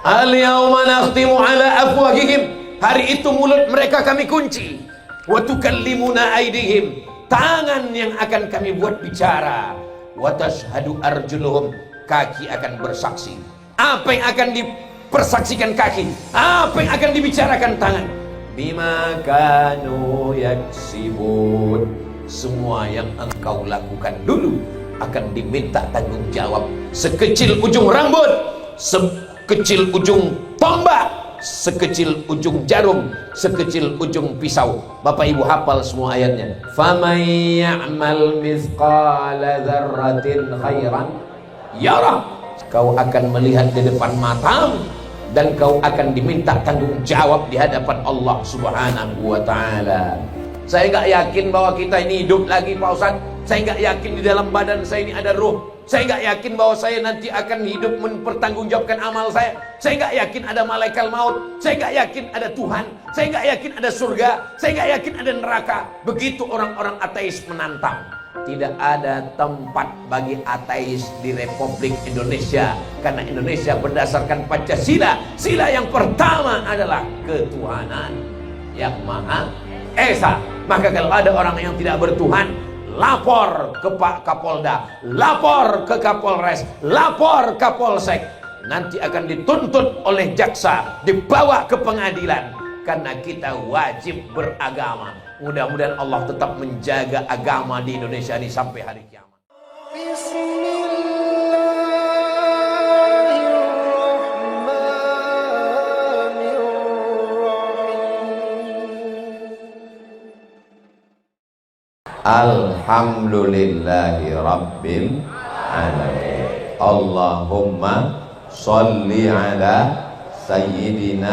Al-yawma nakhtimu ala afwahihim, hari itu mulut mereka kami kunci. Wa tukallimuna aydihim, tangan yang akan kami buat bicara. Wa tashhadu arjuluhum, kaki akan bersaksi. Apa yang akan dipersaksikan kaki? Apa yang akan dibicarakan tangan? Bima kanu yaksibun, semua yang engkau lakukan dulu akan diminta tanggung jawab. Sekecil ujung rambut, sekecil ujung tombak, sekecil ujung jarum, sekecil ujung pisau. Bapak ibu hafal semua ayatnya. Faman ya'mal mithqala dzarratin khairan yarah, kau akan melihat di depan matamu dan kau akan diminta tanggung jawab di hadapan Allah Subhanahu wa ta'ala. Saya nggak yakin bahwa kita ini hidup lagi Pak Ustadz. Saya nggak yakin di dalam badan saya ini ada ruh. Saya nggak yakin bahwa saya nanti akan hidup mempertanggungjawabkan amal saya. Saya nggak yakin ada malaikat maut. Saya nggak yakin ada Tuhan. Saya nggak yakin ada surga. Saya nggak yakin ada neraka. Begitu orang-orang ateis menantang. Tidak ada tempat bagi ateis di Republik Indonesia, karena Indonesia berdasarkan Pancasila. Sila yang pertama adalah ketuhanan yang Maha Esa. Maka kalau ada orang yang tidak bertuhan, lapor ke Pak Kapolda, lapor ke Kapolres, lapor Kapolsek. Nanti akan dituntut oleh jaksa, dibawa ke pengadilan, karena kita wajib beragama. Mudah-mudahan Allah tetap menjaga agama di Indonesia ini sampai hari kiamat. Alhamdulillahi Rabbil Alamin. Allahumma salli ala Sayyidina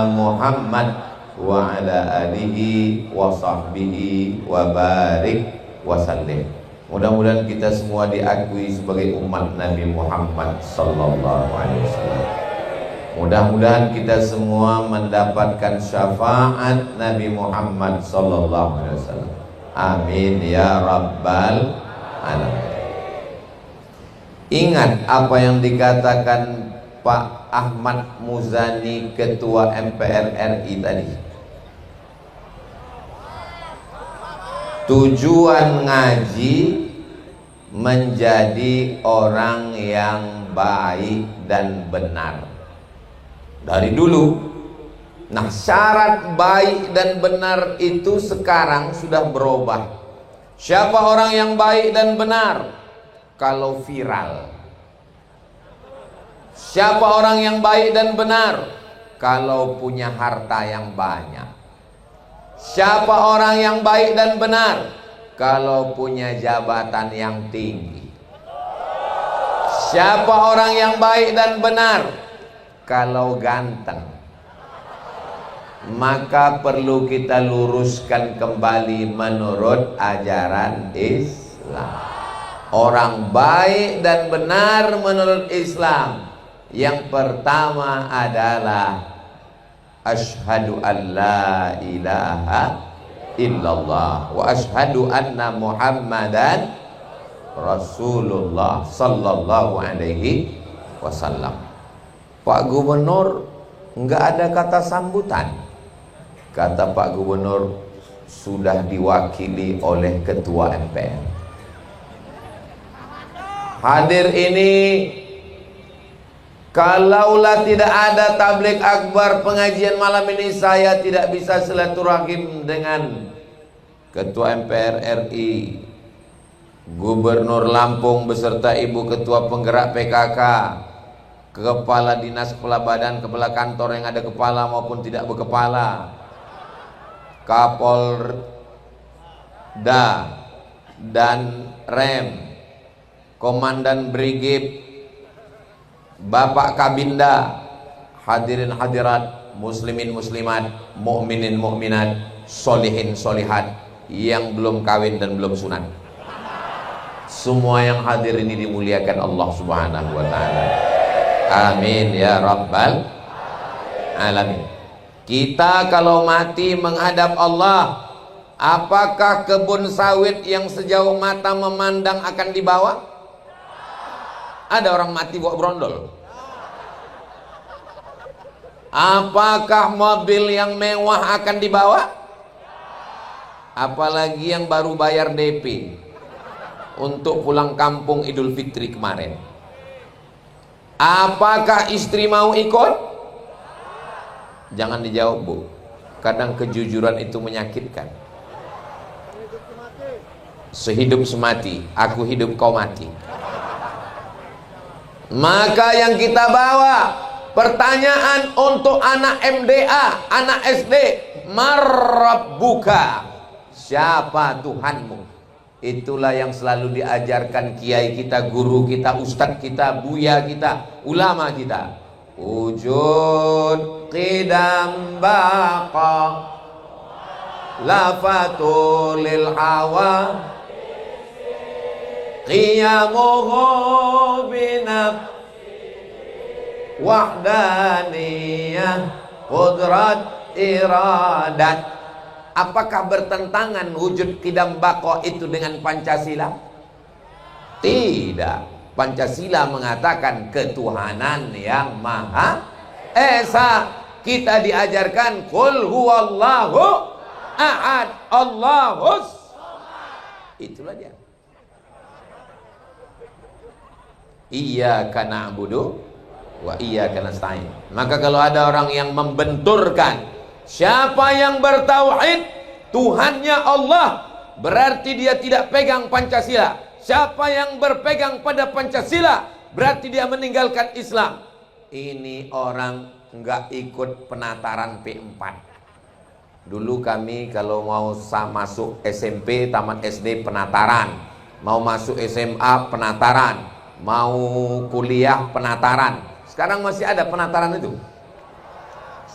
Muhammad wa ala alihi wa sahbihi wa barik wa sallim. Mudah-mudahan kita semua diakui sebagai umat Nabi Muhammad sallallahu alaihi wasallam. Mudah-mudahan kita semua mendapatkan syafaat Nabi Muhammad sallallahu alaihi wasallam. Amin ya rabbal alamin. Ingat apa yang dikatakan Pak Ahmad Muzani, Ketua MPR RI tadi. Tujuan ngaji menjadi orang yang baik dan benar dari dulu. Nah, syarat baik dan benar itu sekarang sudah berubah. Siapa orang yang baik dan benar? Kalau viral. Siapa orang yang baik dan benar? Kalau punya harta yang banyak. Siapa orang yang baik dan benar? Kalau punya jabatan yang tinggi. Siapa orang yang baik dan benar? Kalau ganteng. Maka perlu kita luruskan kembali menurut ajaran Islam. Orang baik dan benar menurut Islam, yang pertama adalah asyhadu an la ilaha illallah wa asyhadu anna Muhammadan Rasulullah sallallahu alaihi wasallam. Pak Gubernur enggak ada kata sambutan. Kata Pak Gubernur sudah diwakili oleh Ketua MPR. Hadir ini, kalaulah tidak ada tabligh akbar pengajian malam ini, saya tidak bisa silaturahim dengan Ketua MPR RI, Gubernur Lampung beserta Ibu Ketua Penggerak PKK, Kepala Dinas, Kepala Badan, Kepala Kantor yang ada kepala maupun tidak berkepala, Kapolda dan Rem, Komandan Brigif, Bapak Kabinda, hadirin hadirat, muslimin muslimat, mukminin mukminat, solihin solihat, yang belum kawin dan belum sunat. Semua yang hadir ini dimuliakan Allah Subhanahu wa ta'ala. Amin ya rabbal alamin. Kita kalau mati menghadap Allah, apakah kebun sawit yang sejauh mata memandang akan dibawa? Ada orang mati bawa brondol. Apakah mobil yang mewah akan dibawa? Apalagi yang baru bayar DP untuk pulang kampung Idul Fitri kemarin. Apakah istri mau ikut? Jangan dijawab, Bu. Kadang kejujuran itu menyakitkan. Sehidup semati, aku hidup kau mati. Maka yang kita bawa, pertanyaan untuk anak MDA, anak SD, marrabbuka, siapa Tuhanmu? Itulah yang selalu diajarkan kiai kita, guru kita, ustadz kita, buya kita, ulama kita. Wujud qidam baqa lafatul lil hawa qiyamuhu binab wahdaniyah qudrat iradat. Apakah bertentangan wujud qidam baqa itu dengan Pancasila? Tidak. Pancasila mengatakan ketuhanan yang maha esa. Kita diajarkan qul huwallahu ahad Allahus. Itulah dia. Iyyaka na'budu wa iyyaka nasta'in. Maka kalau ada orang yang membenturkan siapa yang bertauhid Tuhannya Allah, berarti dia tidak pegang Pancasila. Siapa yang berpegang pada Pancasila, berarti dia meninggalkan Islam. Ini orang nggak ikut penataran P4. Dulu kami kalau mau masuk SMP, tamat SD penataran, mau masuk SMA penataran, mau kuliah penataran. Sekarang masih ada penataran itu?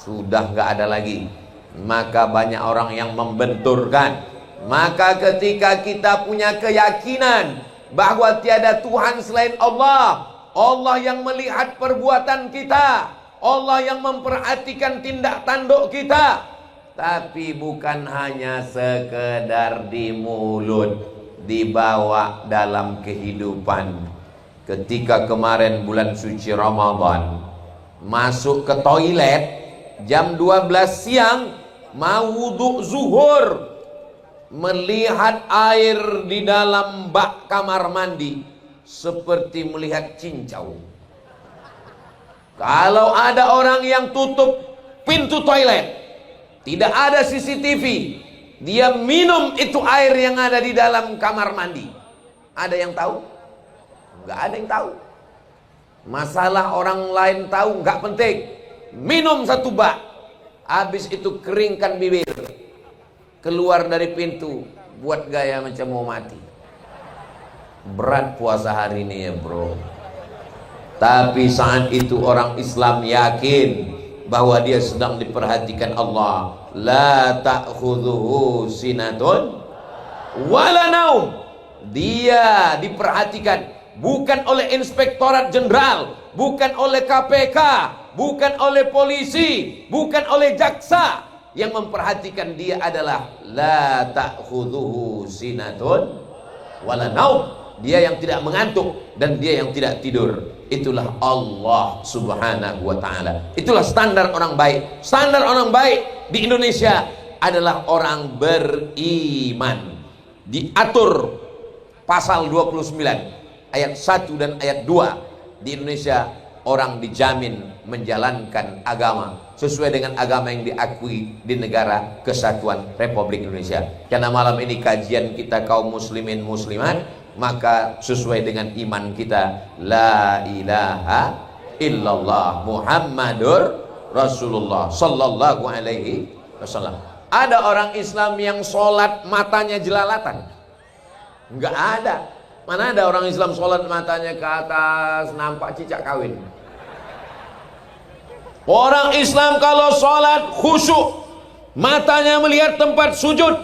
Sudah nggak ada lagi. Maka banyak orang yang membenturkan. Maka ketika kita punya keyakinan bahwa tiada Tuhan selain Allah, Allah yang melihat perbuatan kita, Allah yang memperhatikan tindak tanduk kita, tapi bukan hanya sekedar di mulut, dibawa dalam kehidupan. Ketika kemarin bulan suci Ramadan, masuk ke toilet jam 12 siang, mau wudhu zuhur, melihat air di dalam bak kamar mandi seperti melihat cincau. Kalau ada orang yang tutup pintu toilet, tidak ada CCTV, dia minum itu air yang ada di dalam kamar mandi, ada yang tahu? Nggak ada yang tahu. Masalah orang lain tahu nggak penting. Minum satu bak, habis itu keringkan bibir, keluar dari pintu, buat gaya macam mau mati. Berat puasa hari ini ya bro. Tapi saat itu orang Islam yakin bahwa dia sedang diperhatikan Allah. La ta'khudhuhu sinatun wala naum. Dia diperhatikan bukan oleh Inspektorat Jenderal, bukan oleh KPK, bukan oleh polisi, bukan oleh jaksa. Yang memperhatikan dia adalah la ta'khudhuhu sinatun wala naum. Dia yang tidak mengantuk dan dia yang tidak tidur. Itulah Allah Subhanahu wa ta'ala. Itulah standar orang baik. Standar orang baik di Indonesia adalah orang beriman. Diatur pasal 29 ayat 1 dan ayat 2. Di Indonesia orang dijamin menjalankan agama sesuai dengan agama yang diakui di negara kesatuan Republik Indonesia. Karena malam ini kajian kita kaum muslimin muslimat, maka sesuai dengan iman kita, la ilaha illallah Muhammadur Rasulullah sallallahu alaihi wasallam. Ada orang Islam yang sholat matanya jelalatan? Enggak ada. Mana ada orang Islam sholat matanya ke atas nampak cicak kawin? Orang Islam kalau sholat khusyuk, matanya melihat tempat sujud.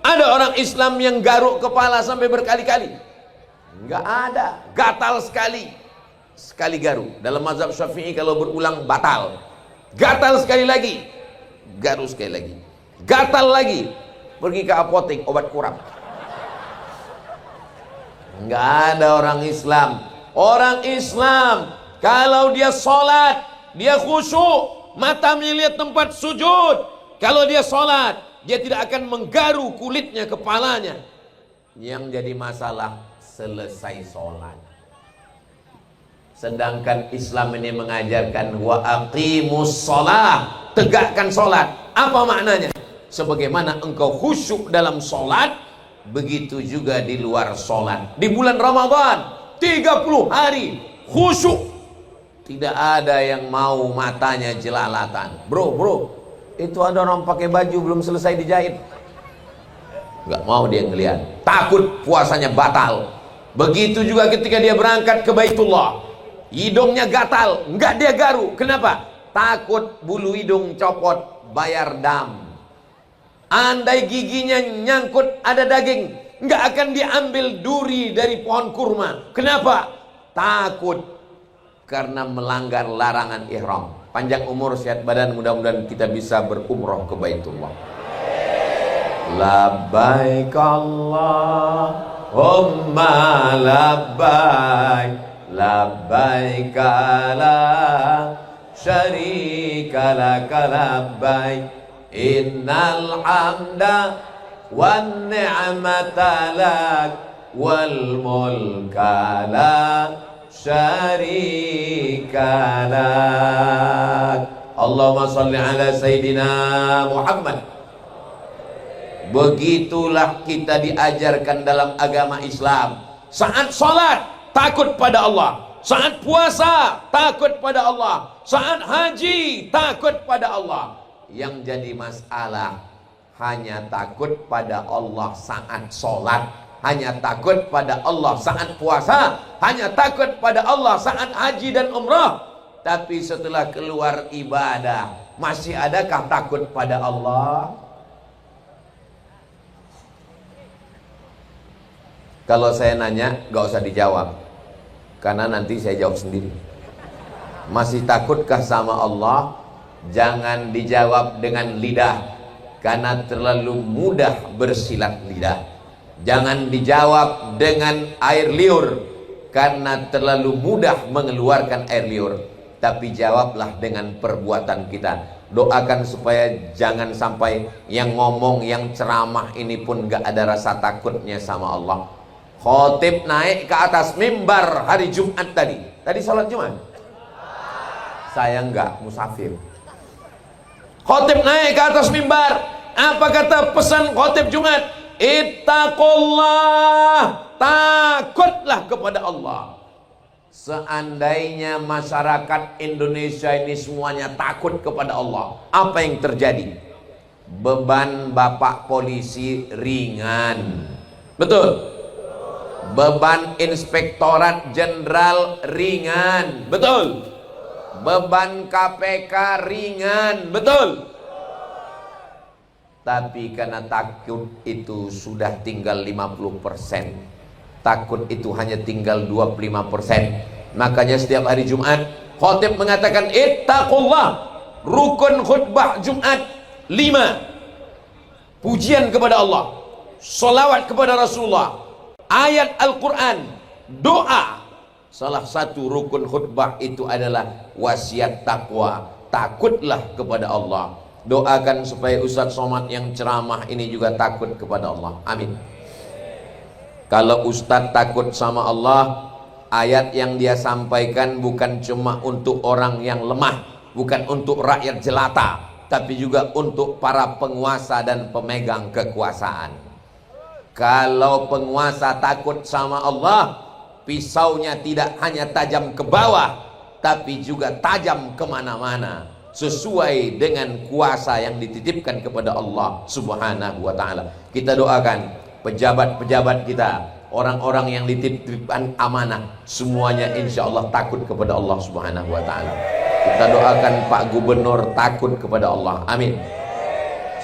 Ada orang Islam yang garuk kepala sampai berkali-kali? Enggak ada. Gatal sekali, sekali garuk. Dalam mazhab Syafi'i kalau berulang batal. Gatal sekali lagi, garuk sekali lagi, gatal lagi, pergi ke apotek obat kurap. Enggak ada orang Islam. Orang Islam kalau dia sholat, dia khusyuk, mata melihat tempat sujud. Kalau dia sholat, dia tidak akan menggaru kulitnya, kepalanya. Yang jadi masalah selesai sholat. Sedangkan Islam ini mengajarkan wa aqimus sholat, tegakkan sholat. Apa maknanya? Sebagaimana engkau khusyuk dalam sholat, begitu juga di luar sholat. Di bulan Ramadan 30 hari khusyuk. Tidak ada yang mau matanya jelalatan. Bro, itu ada orang pakai baju belum selesai dijahit, nggak mau dia ngelihat, takut puasanya batal. Begitu juga ketika dia berangkat ke Baitullah, hidungnya gatal, nggak dia garu. Kenapa? Takut bulu hidung copot, bayar dam. Andai giginya nyangkut ada daging, nggak akan diambil duri dari pohon kurma. Kenapa? Takut karena melanggar larangan ihram. Panjang umur, sehat badan, mudah-mudahan kita bisa berumrah ke Baitullah. Labbaik Allahumma labbaik, labbaik la syarika laka labbaik, innal hamda wan ni'mata lak wal mulka la syarika lak. Allahumma salli ala Sayyidina Muhammad. Begitulah kita diajarkan dalam agama Islam. Saat sholat takut pada Allah, saat puasa takut pada Allah, saat haji takut pada Allah. Yang jadi masalah hanya takut pada Allah saat sholat, hanya takut pada Allah saat puasa, hanya takut pada Allah saat haji dan umrah. Tapi setelah keluar ibadah, masih adakah takut pada Allah? Kalau saya nanya, gak usah dijawab, karena nanti saya jawab sendiri. Masih takutkah sama Allah? Jangan dijawab dengan lidah, karena terlalu mudah bersilat lidah. Jangan dijawab dengan air liur, karena terlalu mudah mengeluarkan air liur. Tapi jawablah dengan perbuatan kita. Doakan supaya jangan sampai yang ngomong, yang ceramah ini pun gak ada rasa takutnya sama Allah. Khotib naik ke atas mimbar hari Jumat tadi. Tadi sholat Jumat? Saya enggak, musafir. Khotib naik ke atas mimbar. Apa kata pesan khotib Jumat? Ittaqullah, takutlah kepada Allah. Seandainya masyarakat Indonesia ini semuanya takut kepada Allah, apa yang terjadi? Beban Bapak polisi ringan. Betul? Beban Inspektorat Jenderal ringan. Betul? Beban KPK ringan. Betul? Tapi karena takut itu sudah tinggal 50%, takut itu hanya tinggal 25%. Makanya setiap hari Jumat khotib mengatakan ittaqullah. Rukun khutbah Jumat 5. Pujian kepada Allah, salawat kepada Rasulullah, ayat Al-Quran, doa. Salah satu rukun khutbah itu adalah wasiat takwa. Takutlah kepada Allah. Doakan supaya Ustadz Somad yang ceramah ini juga takut kepada Allah. Amin. Kalau Ustadz takut sama Allah, ayat yang dia sampaikan bukan cuma untuk orang yang lemah, bukan untuk rakyat jelata, tapi juga untuk para penguasa dan pemegang kekuasaan. Kalau penguasa takut sama Allah, pisaunya tidak hanya tajam ke bawah, tapi juga tajam kemana-mana, sesuai dengan kuasa yang dititipkan kepada Allah Subhanahu wa ta'ala. Kita doakan pejabat-pejabat kita, orang-orang yang dititipkan amanah, semuanya insya Allah takut kepada Allah Subhanahu wa ta'ala. Kita doakan Pak Gubernur takut kepada Allah. Amin.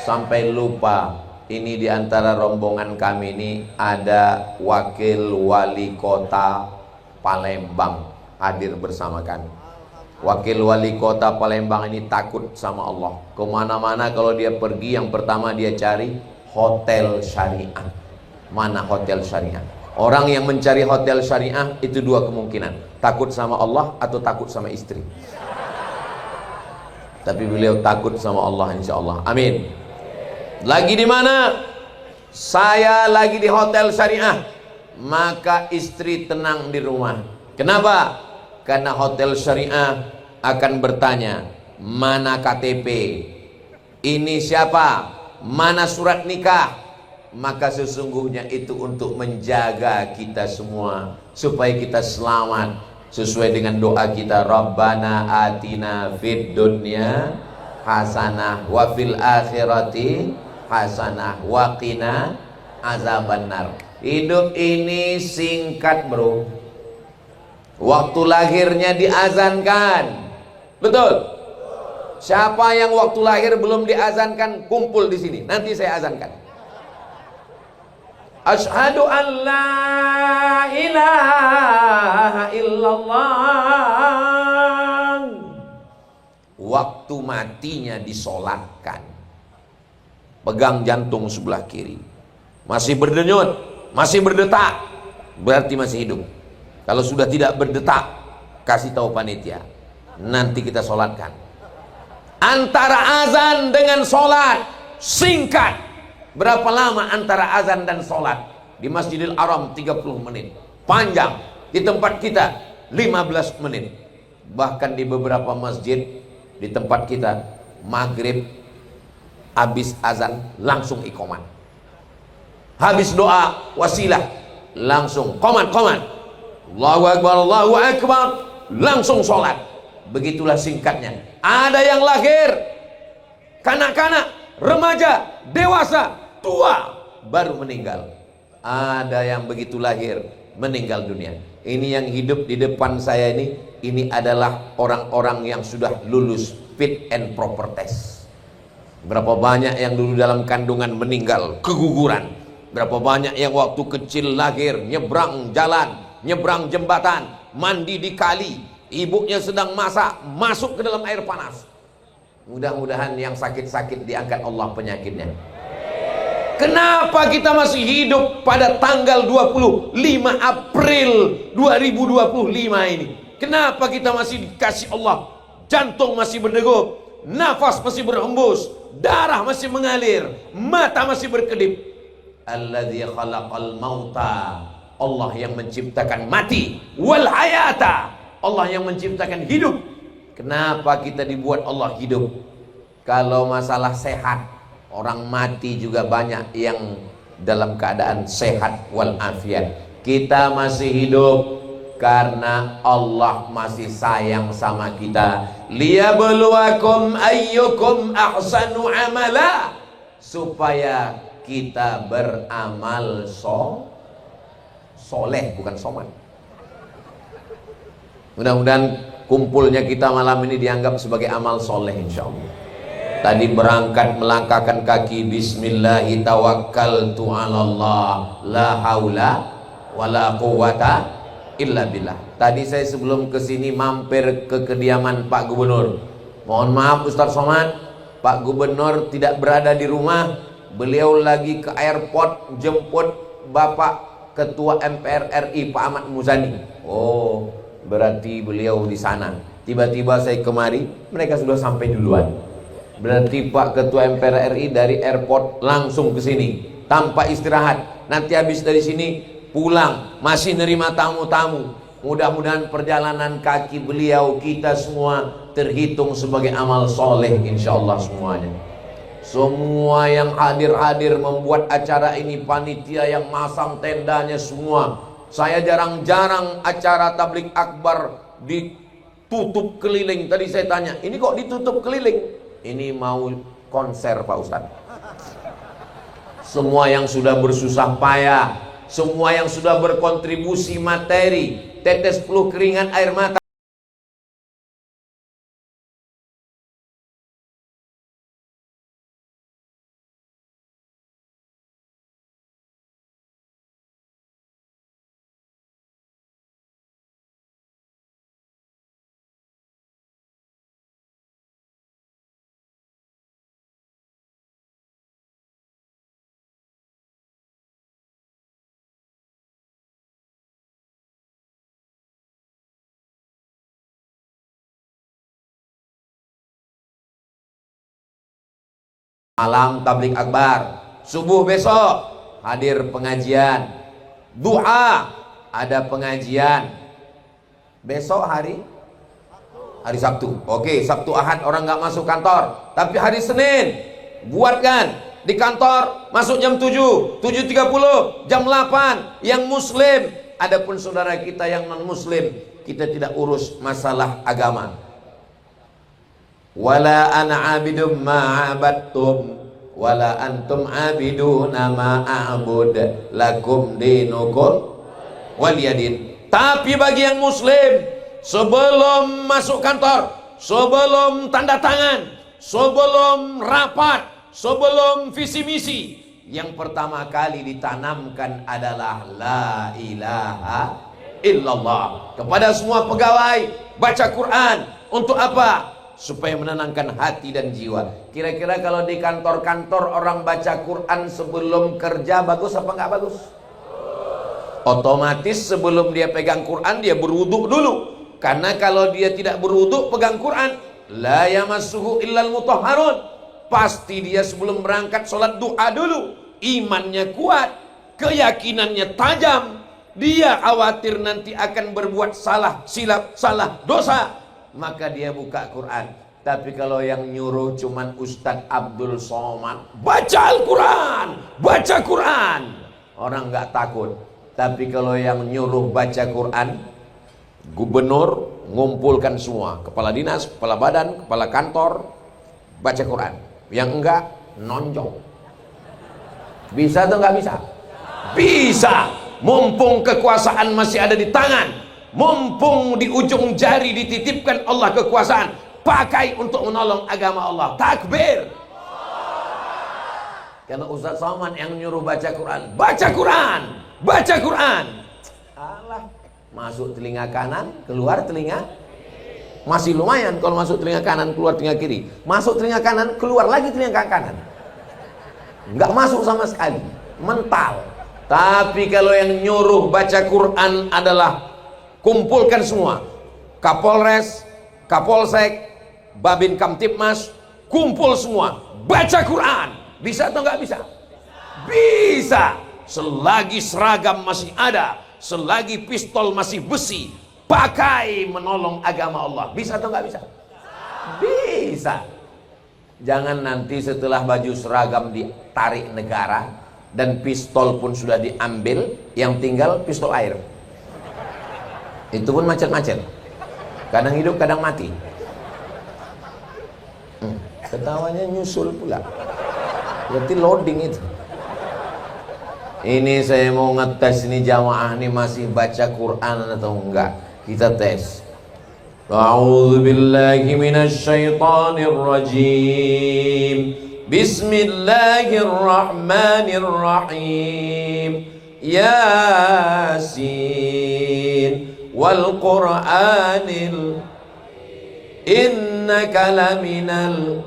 Sampai lupa, ini diantara rombongan kami ini ada Wakil Wali Kota Palembang hadir bersama kami. Wakil Wali Kota Palembang ini takut sama Allah. Kemana-mana kalau dia pergi, yang pertama dia cari hotel syariah. Mana hotel syariah? Orang yang mencari hotel syariah itu dua kemungkinan, takut sama Allah atau takut sama istri. tapi beliau takut sama Allah, insya Allah. Amin. Lagi di mana? Saya lagi di hotel syariah, maka istri tenang di rumah. Kenapa? Karena hotel syariah akan bertanya, mana KTP? Ini siapa? Mana surat nikah? Maka sesungguhnya itu untuk menjaga kita semua supaya kita selamat, sesuai dengan doa kita, Rabbana atina fid dunya hasanah wa fil akhirati hasanah wa qina azabannar. Hidup ini singkat, bro. Waktu lahirnya diazankan. Betul? Siapa yang waktu lahir belum diazankan, kumpul di sini. Nanti saya azankan. Asyhadu an la ilaha illallah. Waktu matinya disolatkan. Pegang jantung sebelah kiri. Masih berdenyut, masih berdetak, berarti masih hidup. Kalau sudah tidak berdetak, kasih tahu panitia, nanti kita solatkan. Antara azan dengan solat singkat. Berapa lama antara azan dan solat? Di Masjidil Haram 30 menit. Panjang. Di tempat kita 15 menit. Bahkan di beberapa masjid di tempat kita, maghrib habis azan langsung iqamat. Habis doa wasilah langsung qomat. Allahu Akbar, Allahu Akbar, langsung sholat. Begitulah singkatnya. Ada yang lahir kanak-kanak, remaja, dewasa, tua, baru meninggal. Ada yang begitu lahir meninggal dunia. Ini yang hidup di depan saya ini adalah orang-orang yang sudah lulus fit and proper test. Berapa banyak yang dulu dalam kandungan meninggal keguguran. Berapa banyak yang waktu kecil lahir nyebrang jalan, nyebrang jembatan, mandi di kali, ibunya sedang masak, masuk ke dalam air panas. Mudah-mudahan yang sakit-sakit diangkat Allah penyakitnya. Kenapa kita masih hidup pada tanggal 25 April 2025 ini? Kenapa kita masih dikasih Allah? Jantung masih berdegup, nafas masih berhembus, darah masih mengalir, mata masih berkedip. Alladzi khalaqal mauta, Allah yang menciptakan mati, wal hayata, Allah yang menciptakan hidup. Kenapa kita dibuat Allah hidup? Kalau masalah sehat, orang mati juga banyak yang dalam keadaan sehat walafiat. Kita masih hidup karena Allah masih sayang sama kita. Liyabluwakum ayyukum ahsanu amala, supaya kita beramal soleh, bukan soman. Mudah-mudahan kumpulnya kita malam ini dianggap sebagai amal soleh, insya Allah. Tadi berangkat melangkahkan kaki, bismillahi tawakkaltu 'alallah la haula wala quwata illa billah. Tadi saya sebelum kesini mampir ke kediaman Pak Gubernur. Mohon maaf Ustaz Somad, Pak Gubernur tidak berada di rumah. Beliau lagi ke airport jemput Bapak Ketua MPR RI Pak Ahmad Muzani. Oh, berarti beliau di sana. Tiba-tiba saya kemari, mereka sudah sampai duluan. Berarti Pak Ketua MPR RI dari airport langsung ke sini tanpa istirahat. Nanti habis dari sini pulang masih nerima tamu-tamu. Mudah-mudahan perjalanan kaki beliau kita semua terhitung sebagai amal soleh, insya Allah semuanya. Semua yang hadir-hadir membuat acara ini, panitia yang masang tendanya semua. Saya jarang-jarang acara tablik akbar ditutup keliling. Tadi saya tanya, ini kok ditutup keliling? Ini mau konser Pak Ustadz. Semua yang sudah bersusah payah, semua yang sudah berkontribusi materi, tetes peluh keringat air mata. malam tablik akbar, subuh besok hadir pengajian, duha ada pengajian. Besok hari Sabtu. Oke, Sabtu Ahad orang nggak masuk kantor, tapi hari Senin buatkan di kantor masuk jam 7, 7.30, jam 8 yang muslim. Adapun saudara kita yang non muslim, kita tidak urus masalah agama. Wala ana abidum ma abattum wala antum abiduna ma a'bud lakum dinukum waliyadin. Tapi bagi yang muslim, sebelum masuk kantor, sebelum tanda tangan, sebelum rapat, sebelum visi misi, yang pertama kali ditanamkan adalah la ilaha illallah. Kepada semua pegawai, baca Quran. Untuk apa? Supaya menenangkan hati dan jiwa. Kira-kira kalau di kantor-kantor orang baca Quran sebelum kerja, bagus apa nggak bagus? Otomatis sebelum dia pegang Quran, dia berwuduk dulu. Karena kalau dia tidak berwuduk pegang Quran, la yamassuhu illal mutahharun, pasti dia sebelum berangkat sholat duha dulu. Imannya kuat, keyakinannya tajam, dia khawatir nanti akan berbuat salah silap, salah dosa, maka dia buka Quran. Tapi kalau yang nyuruh cuman Ustadz Abdul Somad, baca Al-Quran, baca Quran, orang nggak takut. Tapi kalau yang nyuruh baca Quran, gubernur ngumpulkan semua, kepala dinas, kepala badan, kepala kantor, baca Quran. Yang enggak, nonjong. Bisa atau enggak bisa? Bisa. Mumpung kekuasaan masih ada di tangan, mumpung di ujung jari dititipkan Allah kekuasaan, pakai untuk menolong agama Allah. Takbir. Karena Ustaz Somad yang nyuruh baca Quran, baca Quran, baca Quran. Alah, masuk telinga kanan, keluar telinga, masih lumayan kalau masuk telinga kanan, keluar telinga kiri. Masuk telinga kanan, keluar lagi telinga kanan. Nggak masuk sama sekali, mental. Tapi kalau yang nyuruh baca Quran adalah kumpulkan semua, Kapolres, Kapolsek, Babin Kamtipmas, kumpul semua, baca Quran. Bisa atau nggak bisa? Bisa. Selagi seragam masih ada, selagi pistol masih besi, pakai menolong agama Allah. Bisa atau nggak bisa? Bisa. Jangan nanti setelah baju seragam ditarik negara dan pistol pun sudah diambil, yang tinggal pistol air. Itu pun macet-macet, kadang hidup kadang mati. Ketawanya nyusul pula, berarti loading itu. Ini saya mau ngetes ini jamaah ini masih baca Quran atau enggak. Kita tes. A'udzu billahi minasy syaithanir rajim. Bismillahirrahmanirrahim. Yasin wal Qur'anil innaka laminal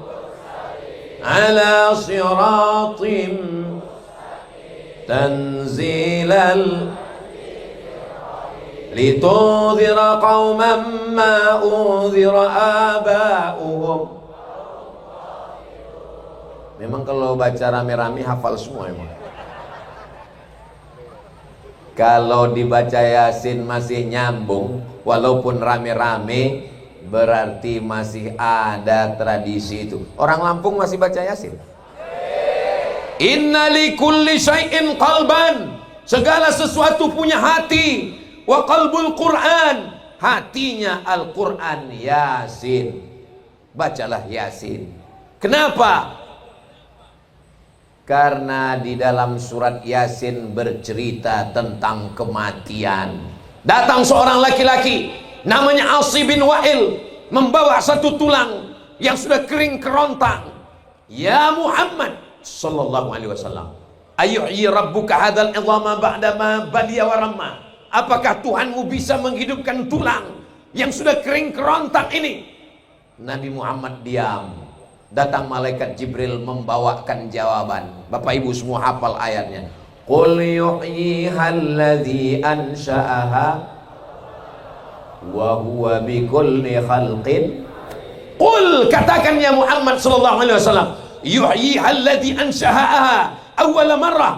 ala siratim tanzilal litudhira qauman ma udhira aba'uhum. Memang kalau baca rame-rame hafal semua emang. Kalau dibaca Yasin masih nyambung walaupun rame-rame, berarti masih ada tradisi itu. Orang Lampung masih baca Yasin. Inna likulli syai'in qalban, segala sesuatu punya hati. Wa qalbul Quran, hatinya Al-Quran. Yasin, bacalah Yasin. Kenapa? Karena di dalam surat Yasin bercerita tentang kematian. Datang seorang laki-laki namanya Asi bin Wa'il, membawa satu tulang yang sudah kering kerontang. Ya Muhammad sallallahu alaihi wasallam, ayyuhyi rabbuka hadzal idhama ba'dama baliya wa ramma. Apakah Tuhanmu bisa menghidupkan tulang yang sudah kering kerontang ini? Nabi Muhammad diam. Datang malaikat Jibril membawakan jawaban. Bapak Ibu semua hafal ayatnya. Qul yuhyiha alladhi ansha'aha wa huwa bikulli khalqin. Qul, katakan ya Muhammad sallallahu alaihi wasallam, yuhyiha alladzi ansha'aha awwala marrah.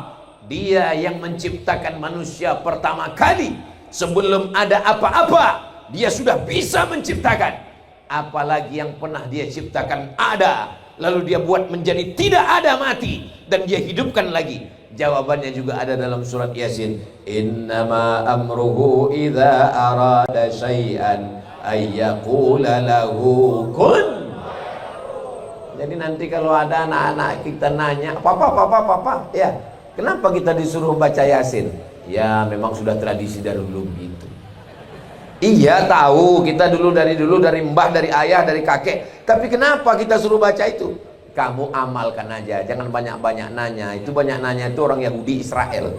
Dia yang menciptakan manusia pertama kali. Sebelum ada apa-apa dia sudah bisa menciptakan. Apalagi yang pernah dia ciptakan ada, lalu dia buat menjadi tidak ada, mati, dan dia hidupkan lagi. Jawabannya juga ada dalam surat Yasin. Innama amruhu idza arada syai'an ayyaqula lahu kun. Jadi nanti kalau ada anak-anak kita nanya, papa, ya, kenapa kita disuruh baca Yasin? Ya memang sudah tradisi dari dulu gitu. Iya tahu, kita dari mbah, dari ayah, dari kakek. Tapi kenapa kita suruh baca itu? Kamu amalkan aja, jangan banyak-banyak nanya. Itu banyak nanya itu orang Yahudi Israel.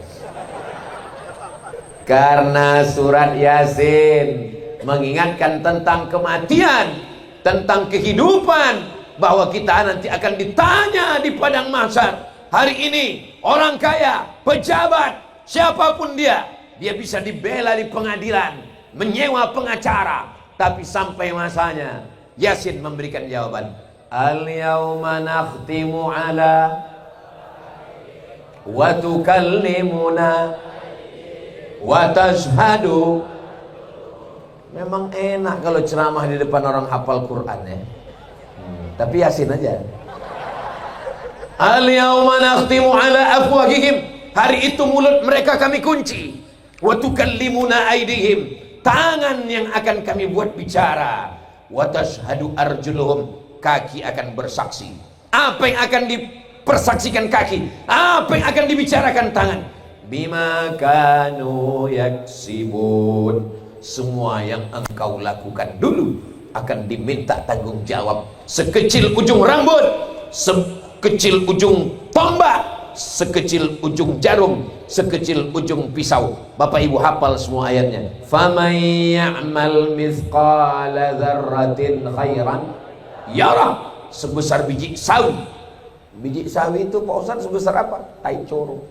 Karena surat Yasin mengingatkan tentang kematian, tentang kehidupan, bahwa kita nanti akan ditanya di padang mahsyar. Hari ini orang kaya, pejabat, siapapun dia bisa dibela di pengadilan, menyewa pengacara. Tapi sampai masanya Yasin memberikan jawaban. Al-yawma nakhtimu ala wa tukallimuna wa tashhadu. Memang enak kalau ceramah di depan orang hafal Quran ya. Tapi Yasin aja. Al-yawma nakhtimu ala afwahihim. Hari itu mulut mereka kami kunci. Wa tukallimuna aydihim. Tangan yang akan kami buat bicara. Wa tashhadu arjuluhum. Kaki akan bersaksi. Apa yang akan dipersaksikan kaki? Apa yang akan dibicarakan tangan? Bima kanu yaksibun. Semua yang engkau lakukan dulu akan diminta tanggung jawab. Sekecil ujung rambut, sekecil ujung tombak, sekecil ujung jarum, sekecil ujung pisau. Bapak ibu hafal semua ayatnya. Faman ya'mal mithqala dzarratin khairan yarah. Sebesar biji sawi. Biji sawi itu Pak Ustaz sebesar apa? Tai coro.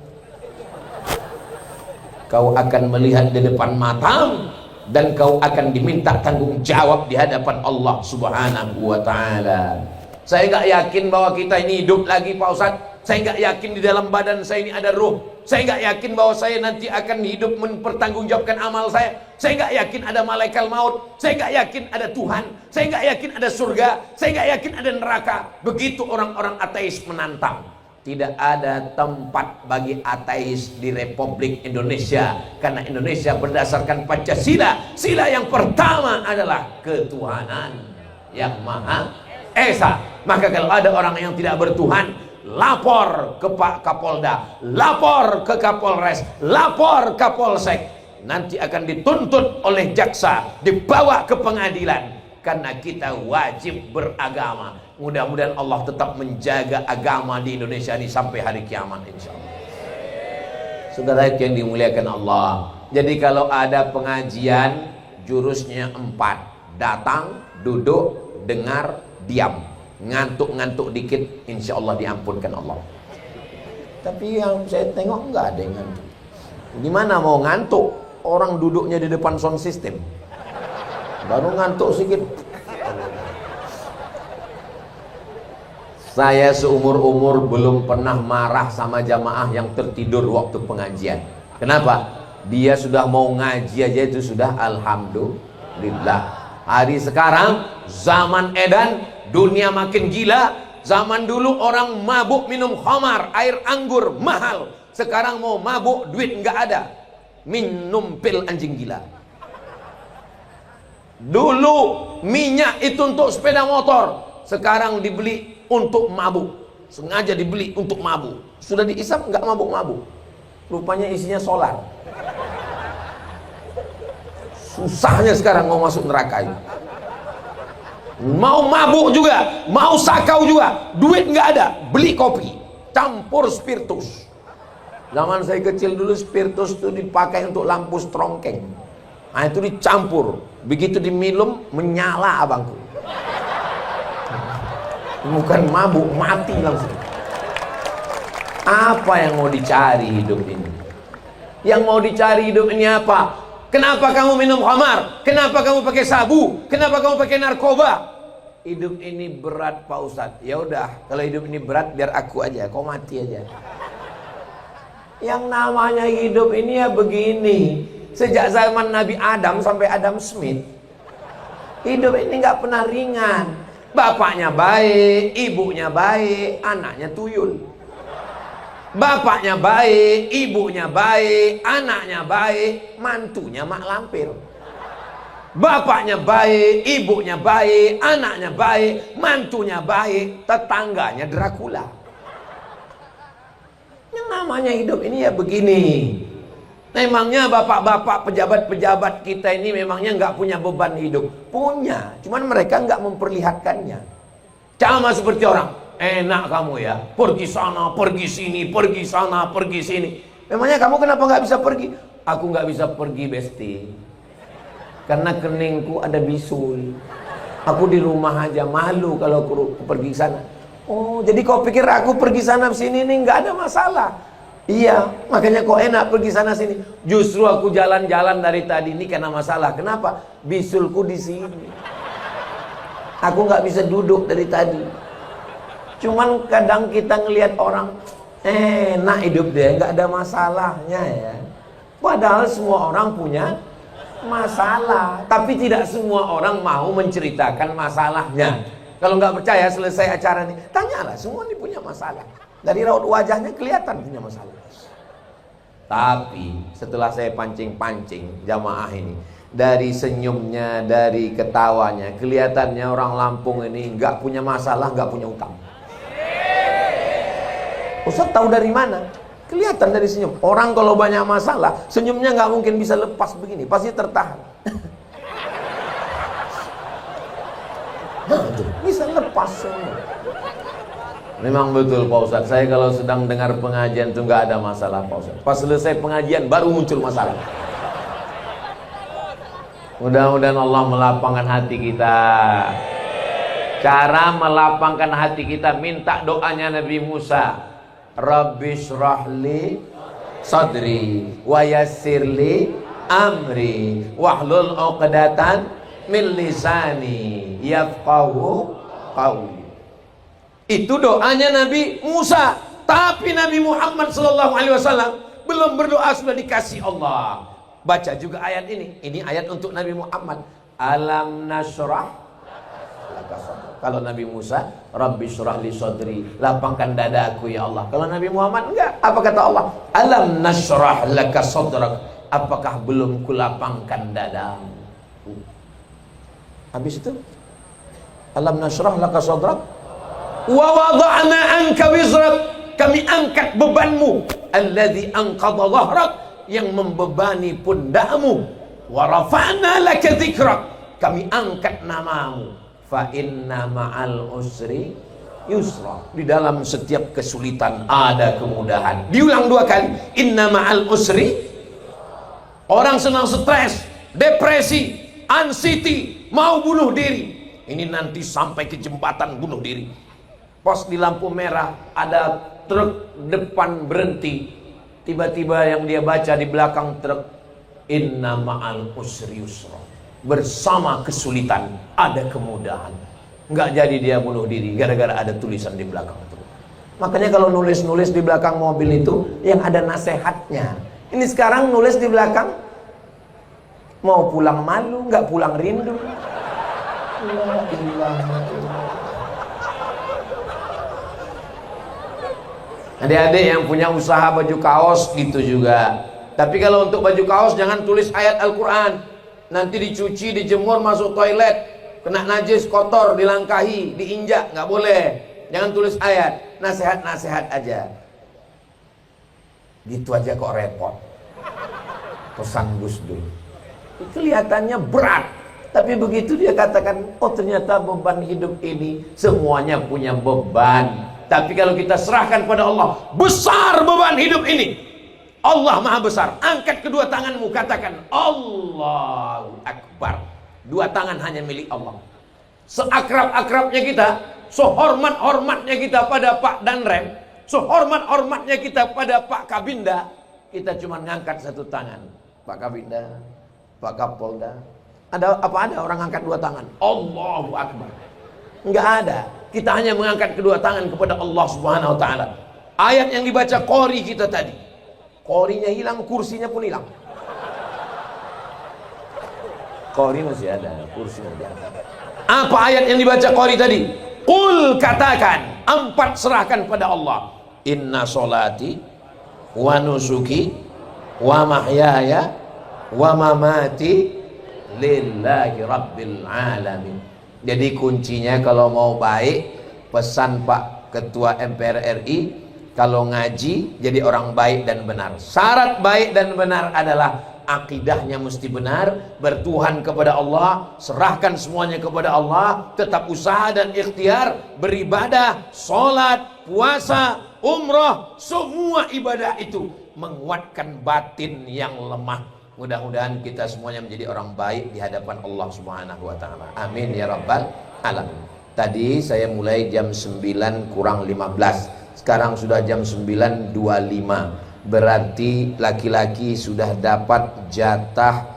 Kau akan melihat di depan matamu, dan kau akan diminta tanggung jawab di hadapan Allah Subhanahu wa ta'ala. Saya nggak yakin bahwa kita ini hidup lagi Pak Ustaz. Saya nggak yakin di dalam badan saya ini ada ruh. Saya nggak yakin bahwa saya nanti akan hidup mempertanggungjawabkan amal saya. Saya nggak yakin ada malaikat maut. Saya nggak yakin ada Tuhan. Saya nggak yakin ada surga. Saya nggak yakin ada neraka. Begitu orang-orang ateis menantang. Tidak ada tempat bagi ateis di Republik Indonesia. Karena Indonesia berdasarkan Pancasila. Sila yang pertama adalah ketuhanan yang Maha Esa. Maka kalau ada orang yang tidak bertuhan, lapor ke Pak Kapolda, lapor ke Kapolres, lapor Kapolsek. Nanti akan dituntut oleh jaksa, dibawa ke pengadilan. Karena kita wajib beragama. Mudah-mudahan Allah tetap menjaga agama di Indonesia ini sampai hari kiamat insyaallah. Saudara yang dimuliakan Allah. Jadi kalau ada pengajian jurusnya 4. Datang, duduk, dengar, diam. Ngantuk-ngantuk dikit insya Allah diampunkan Allah. Tapi yang saya tengok enggak ada yang ngantuk. Gimana mau ngantuk? Orang duduknya di depan sound system. Baru ngantuk sedikit. Saya seumur-umur belum pernah marah sama jamaah yang tertidur waktu pengajian. Kenapa? Dia sudah mau ngaji aja itu sudah alhamdulillah. Hari sekarang zaman edan, dunia makin gila. Zaman dulu orang mabuk minum khamar, air anggur mahal. Sekarang mau mabuk duit nggak ada. Minum pil anjing gila. Dulu minyak itu untuk sepeda motor. Sekarang dibeli untuk mabuk. Sengaja dibeli untuk mabuk. Sudah diisap nggak mabuk-mabuk. Rupanya isinya solar. Susahnya sekarang mau masuk neraka ini. Mau mabuk juga, mau sakau juga, duit nggak ada, beli kopi, campur spiritus. Zaman saya kecil dulu spiritus itu dipakai untuk lampu strongkeng. Nah itu dicampur, begitu diminum menyala abangku. Bukan mabuk, mati langsung. Apa yang mau dicari hidup ini? Yang mau dicari hidup ini apa? Kenapa kamu minum khamar? Kenapa kamu pakai sabu? Kenapa kamu pakai narkoba? hidup ini berat Pak Ustadz. Ya udah, kalau hidup ini berat biar aku aja, kau mati aja. Yang namanya hidup ini ya begini. Sejak zaman Nabi Adam sampai Adam Smith, hidup ini nggak pernah ringan. Bapaknya baik, ibunya baik, anaknya tuyul. Bapaknya baik, ibunya baik, anaknya baik, mantunya mak lampir. Bapaknya baik, ibunya baik, anaknya baik, mantunya baik, tetangganya Dracula. Yang namanya hidup ini ya begini. Memangnya bapak-bapak pejabat-pejabat kita ini memangnya nggak punya beban hidup? Punya, cuman mereka nggak memperlihatkannya. Sama seperti orang, enak kamu ya, pergi sana, pergi sini, pergi sana, pergi sini. Memangnya kamu kenapa nggak bisa pergi? Aku nggak bisa pergi, Besti, karena keningku ada bisul. Aku di rumah aja, malu kalau aku pergi sana. Oh, jadi kau pikir aku pergi sana sini nih nggak ada masalah? Iya, makanya kau enak pergi sana sini. Justru aku jalan-jalan dari tadi ini karena masalah. Kenapa? Bisulku di sini. Aku nggak bisa duduk dari tadi. Cuman kadang kita ngelihat orang enak hidup dia, nggak ada masalahnya ya. Padahal semua orang punya masalah, tapi tidak semua orang mau menceritakan masalahnya. Kalau nggak percaya, selesai acara ini, tanyalah, semua ini punya masalah. Dari raut wajahnya kelihatan punya masalah. Tapi setelah saya pancing-pancing jamaah ini, dari senyumnya, dari ketawanya, kelihatannya orang Lampung ini nggak punya masalah, nggak punya utang. Ustaz tahu dari mana? Kelihatan dari senyum. Orang kalau banyak masalah, senyumnya nggak mungkin bisa lepas begini, pasti tertahan. Bisa lepas semua. Memang betul Pak Ustadz, saya kalau sedang dengar pengajian itu nggak ada masalah Pak Ustadz. Pas selesai pengajian baru muncul masalah. Mudah-mudahan Allah melapangkan hati kita. Cara melapangkan hati kita, minta doanya Nabi Musa. Rabbi shrahli sadri wa yassirli amri wahlul 'uqdatan min lisani yafqahu qawli. Itu doanya Nabi Musa. Tapi Nabi Muhammad SAW belum berdoa sudah dikasih Allah. Baca juga ayat ini. Ini ayat untuk Nabi Muhammad. Alam nashrah laka sadrak. Kalau Nabi Musa, Rabbi shrah li sadri, lapangkan dadaku ya Allah. Kalau Nabi Muhammad enggak. Apa kata Allah? Alam nashrah laka sadrak. Apakah belum kulapangkan dadamu? Habis itu alam nashrah laka sadrak wa wada'na anka wizrak, kami angkat bebanmu, alladzi anqadha dhahrak, yang membebani pundakmu, wa rafa'na laka dzikrak, kami angkat namamu, fa inna ma'al usri yusra, di dalam setiap kesulitan ada kemudahan. Diulang 2 kali, inna ma'al usri. Orang senang stres, depresi, anxiety, mau bunuh diri, ini nanti sampai ke jembatan bunuh diri. Pos di lampu merah, ada truk depan berhenti. Tiba-tiba yang dia baca di belakang truk, inna ma'al usri yusra, bersama kesulitan ada kemudahan. Nggak jadi dia bunuh diri gara-gara ada tulisan di belakang truk. Makanya kalau nulis-nulis di belakang mobil itu yang ada nasihatnya. Ini sekarang nulis di belakang, mau pulang malu, nggak pulang rindu. La ilaha illallah. Adik-adik yang punya usaha baju kaos gitu juga. Tapi kalau untuk baju kaos jangan tulis ayat Al-Quran. Nanti dicuci, dijemur, masuk toilet, kena najis, kotor, dilangkahi, diinjak, nggak boleh. Jangan tulis ayat, nasihat-nasihat aja. Gitu aja kok repot. Pesan Gus Dur. Kelihatannya berat, tapi begitu dia katakan, oh ternyata beban hidup ini semuanya punya beban. Tapi kalau kita serahkan pada Allah, besar beban hidup ini. Allah Maha Besar. Angkat kedua tanganmu, katakan Allahu Akbar. 2 tangan hanya milik Allah. Seakrab-akrabnya kita, sehormat-hormatnya kita pada Pak Danrem, sehormat-hormatnya kita pada Pak Kabinda, kita cuma ngangkat 1 tangan. Pak Kabinda, Pak Kapolda. Ada apa, ada orang angkat 2 tangan? Allahu Akbar. Enggak ada. Kita hanya mengangkat kedua tangan kepada Allah Subhanahu wa taala. Ayat yang dibaca qori kita tadi, qorinya hilang, kursinya pun hilang. Qori masih ada, kursinya tidak ada. Apa ayat yang dibaca qori tadi? Qul, katakan, 4 serahkan pada Allah. Inna solati wa nusuki wa mahyaya wa mamati lillahi rabbil alamin. Jadi kuncinya kalau mau baik, pesan Pak Ketua MPR RI, kalau ngaji jadi orang baik dan benar. Syarat baik dan benar adalah akidahnya mesti benar, bertuhan kepada Allah, serahkan semuanya kepada Allah, tetap usaha dan ikhtiar, beribadah, sholat, puasa, umrah, semua ibadah itu menguatkan batin yang lemah. Mudah-mudahan kita semuanya menjadi orang baik di hadapan Allah Subhanahu wa taala. Amin ya rabbal alamin. Tadi saya mulai jam 9 kurang 15. Sekarang sudah jam 9.25. Berarti laki-laki sudah dapat jatah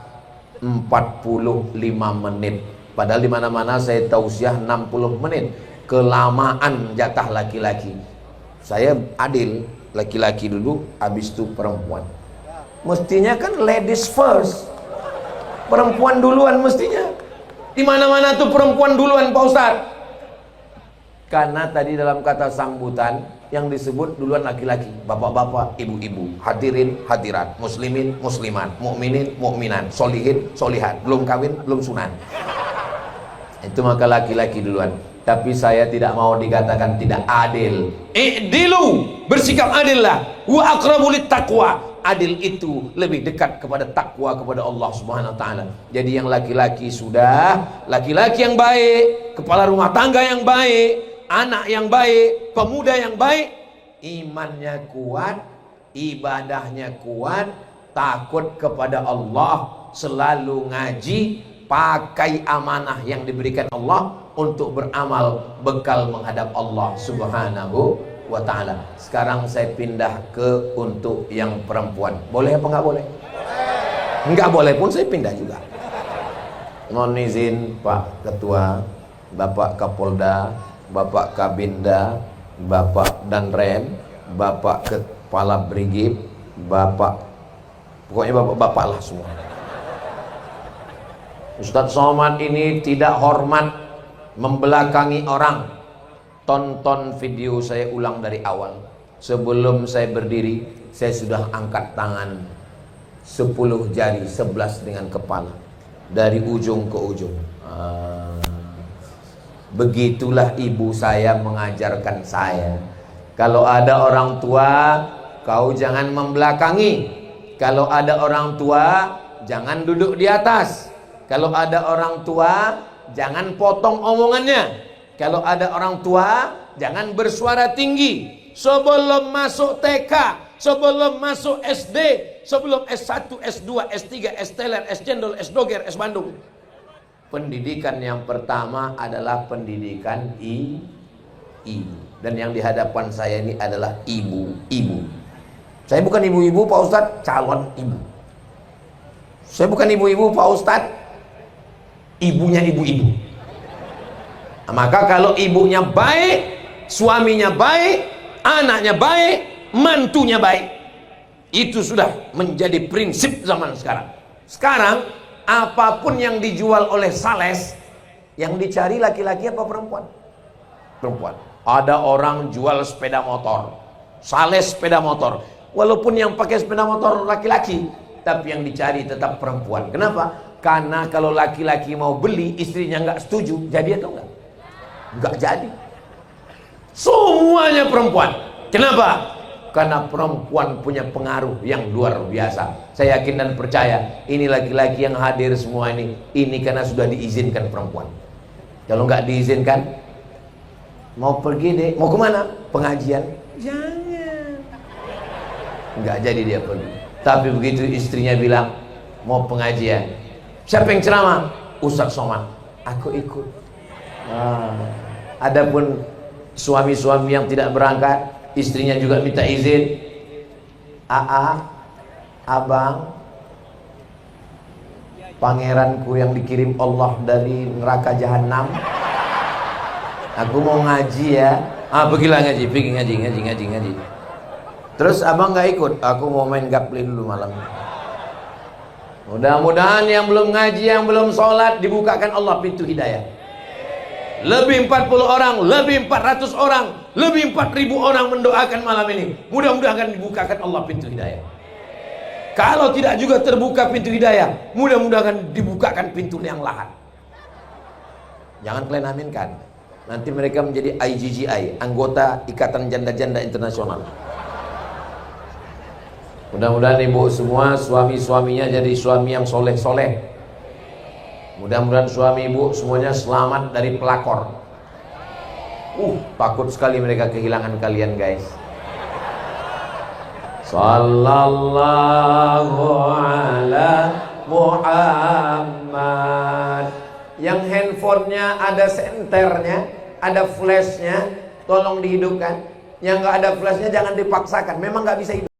45 menit. Padahal di mana-mana saya tausiah 60 menit. Kelamaan jatah laki-laki. Saya adil, laki-laki dulu, habis itu perempuan. Mestinya kan ladies first, perempuan duluan mestinya. Di mana-mana tuh perempuan duluan Pak Ustadz. Karena tadi dalam kata sambutan yang disebut duluan laki-laki, bapak-bapak, ibu-ibu, hadirin, hadirat, muslimin, muslimat, mukminin, mukminat, solihin, solihat, belum kawin, belum sunat. Itu maka laki-laki duluan. Tapi saya tidak mau dikatakan tidak adil. I'dilu, bersikap adillah. Wa aqrabu lit taqwa. Adil itu lebih dekat kepada takwa kepada Allah Subhanahu wa taala. Jadi yang laki-laki sudah, laki-laki yang baik, kepala rumah tangga yang baik, anak yang baik, pemuda yang baik, imannya kuat, ibadahnya kuat, takut kepada Allah, selalu ngaji, pakai amanah yang diberikan Allah untuk beramal, bekal menghadap Allah Subhanahu wa ta'ala. Sekarang saya pindah ke untuk yang perempuan. Boleh apa nggak boleh? Nggak boleh pun saya pindah juga. Mohon izin Pak Ketua, Bapak Kapolda, Bapak Kabinda, Bapak Danrem, Bapak Kepala Brigif, Bapak, pokoknya bapak-bapak lah semua. Ustadz Somad ini tidak hormat membelakangi orang. Tonton video saya ulang dari awal. Sebelum saya berdiri, saya sudah angkat tangan 10 jari, 11 dengan kepala, dari ujung ke ujung. Begitulah ibu saya mengajarkan saya. Kalau ada orang tua, kau jangan membelakangi. Kalau ada orang tua, jangan duduk di atas. Kalau ada orang tua, jangan potong omongannya. Kalau ada orang tua, jangan bersuara tinggi. Sebelum masuk TK, sebelum masuk SD, sebelum S1, S2, S3, S teler, S cendol, S doger, S Bandung. Pendidikan yang pertama adalah pendidikan ibu. Dan yang di hadapan saya ini adalah ibu-ibu. Saya bukan ibu-ibu Pak Ustadz, calon ibu. Saya bukan ibu-ibu Pak Ustadz, ibunya ibu-ibu. Maka kalau ibunya baik, suaminya baik, anaknya baik, mantunya baik, itu sudah menjadi prinsip zaman sekarang. Sekarang apapun yang dijual oleh sales, yang dicari laki-laki apa perempuan? Perempuan. Ada orang jual sepeda motor, sales sepeda motor, walaupun yang pakai sepeda motor laki-laki, tapi yang dicari tetap perempuan. Kenapa? Karena kalau laki-laki mau beli, istrinya nggak setuju, jadi atau enggak? Nggak jadi. Semuanya perempuan. Kenapa? Karena perempuan punya pengaruh yang luar biasa. Saya yakin dan percaya ini laki-laki yang hadir semua ini karena sudah diizinkan perempuan. Kalau nggak diizinkan, mau pergi deh, mau kemana? Pengajian? Jangan. Nggak jadi dia pergi. Tapi begitu istrinya bilang mau pengajian, siapa yang ceramah? Ustadz Somad. Aku ikut. Adapun suami-suami yang tidak berangkat, istrinya juga minta izin. Abang, pangeranku yang dikirim Allah dari neraka jahanam, Aku mau ngaji ya. Pergilah ngaji, pergi ngaji. Terus abang nggak ikut, aku mau main gapli dulu malam. Mudah-mudahan yang belum ngaji, yang belum sholat, dibukakan Allah pintu hidayah. Lebih 40 orang, lebih 400 orang, lebih 4.000 orang mendoakan malam ini. Mudah-mudahan dibukakan Allah pintu hidayah. Kalau tidak juga terbuka pintu hidayah, mudah-mudahan dibukakan pintu yang lain. Jangan kalian aminkan. Nanti mereka menjadi IGGI, anggota Ikatan Janda-Janda Internasional. Mudah-mudahan ibu semua suami-suaminya jadi suami yang soleh-soleh. Mudah-mudahan suami ibu semuanya selamat dari pelakor. Takut sekali mereka kehilangan kalian guys. Sallallahu ala Muhammad. Yang handphonenya ada senternya, ada flashnya, tolong dihidupkan. Yang nggak ada flashnya jangan dipaksakan, memang nggak bisa hidup.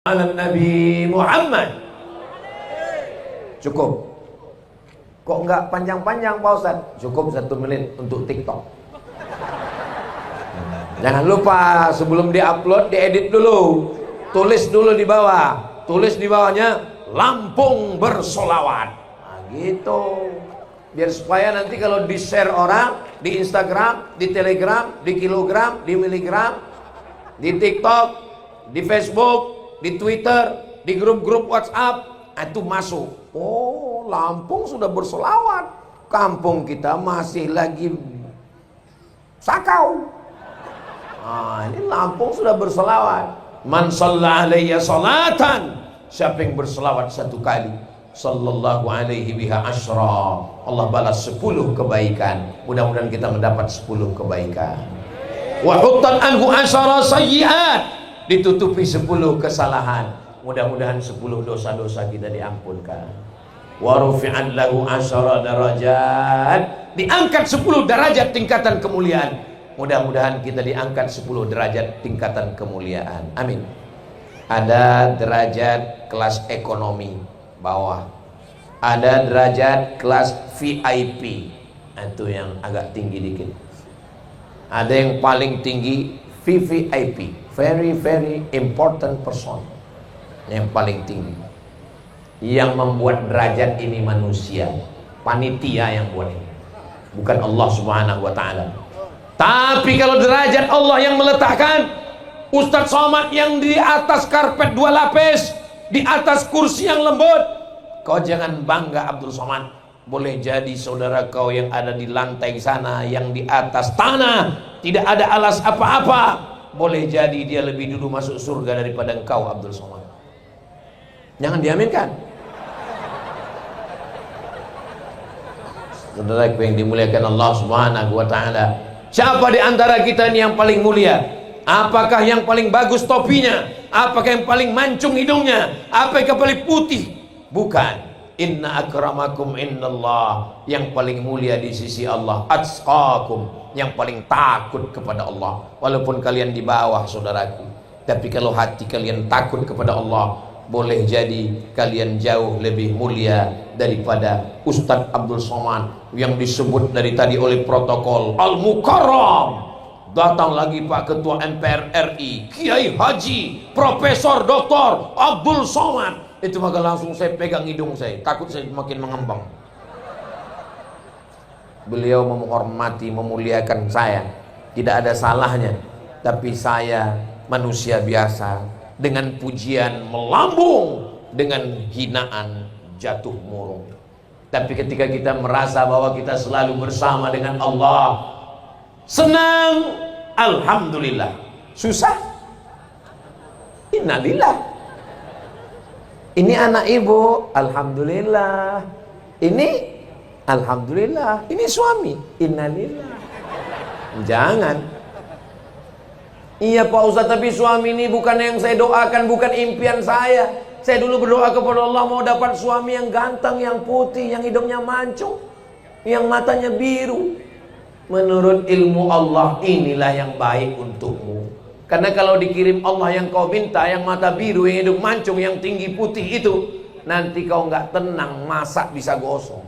Ala Nabi Muhammad. Cukup. Kok nggak panjang-panjang Pak Ustaz? Cukup 1 menit untuk TikTok. Jangan lupa sebelum diupload diedit dulu. Tulis dulu di bawah. Tulis di bawahnya Lampung bersolawat. Nah, gitu. Biar supaya nanti kalau di-share orang di Instagram, di Telegram, di kilogram, di miligram, di TikTok, di Facebook, di Twitter, di grup-grup WhatsApp, itu masuk. Oh, Lampung sudah bersolawat. Kampung kita masih lagi sakau. Ini Lampung sudah bersolawat. Man shalla alayya salatan, siapa yang bersolawat 1 kali, sallallahu alaihi biha asyra, Allah balas 10 kebaikan. Mudah-mudahan kita mendapat 10 kebaikan. Wa huttan anhu asyara sayyi'at, ditutupi 10 kesalahan. Mudah-mudahan 10 dosa-dosa kita diampunkan. Wa rufi'an lahu asyara darajat, diangkat 10 derajat tingkatan kemuliaan. Mudah-mudahan kita diangkat 10 derajat tingkatan kemuliaan. Amin. Ada derajat kelas ekonomi bawah, ada derajat kelas VIP, itu yang agak tinggi dikit. Ada yang paling tinggi VVIP, very very important person, yang paling tinggi. Yang membuat derajat ini manusia, panitia yang buat ini, bukan Allah Subhanahu wa ta'ala. Tapi kalau derajat Allah yang meletakkan, Ustadz Somad yang di atas karpet 2 lapis, di atas kursi yang lembut, kau jangan bangga Abdul Somad. Boleh jadi saudara kau yang ada di lantai sana, yang di atas tanah, tidak ada alas apa-apa, boleh jadi dia lebih dulu masuk surga daripada engkau Abdul Somad. Jangan diaminkan. Saudara yang dimuliakan Allah Subhanahu wa ta'ala, siapa di antara kita ini yang paling mulia? Apakah yang paling bagus topinya? Apakah yang paling mancung hidungnya? Apakah yang paling putih? Bukan. Inna akramakum innallah, yang paling mulia di sisi Allah atqakum, yang paling takut kepada Allah. Walaupun kalian di bawah saudaraku, tapi kalau hati kalian takut kepada Allah, boleh jadi kalian jauh lebih mulia daripada Ustadz Abdul Somad yang disebut dari tadi oleh protokol Al-Mukarram. Datang lagi Pak Ketua MPR RI, Kiai Haji Profesor Dr. Abdul Somad. Itu maka langsung saya pegang hidung saya, takut saya makin mengembang. Beliau menghormati, memuliakan saya, tidak ada salahnya. Tapi saya manusia biasa, dengan pujian melambung, dengan hinaan jatuh murung. Tapi ketika kita merasa bahwa kita selalu bersama dengan Allah, senang, alhamdulillah. Susah, innalillah. Ini anak ibu, alhamdulillah. Ini alhamdulillah. Ini suami, innalillah. Jangan. Iya Pak Ustadz, tapi suami ini bukan yang saya doakan, bukan impian saya. Saya dulu berdoa kepada Allah mau dapat suami yang ganteng, yang putih, yang hidungnya mancung, yang matanya biru. Menurut ilmu Allah, inilah yang baik untukmu. Karena kalau dikirim Allah yang kau minta, yang mata biru, yang hidung mancung, yang tinggi putih itu, nanti kau nggak tenang, masak bisa gosong.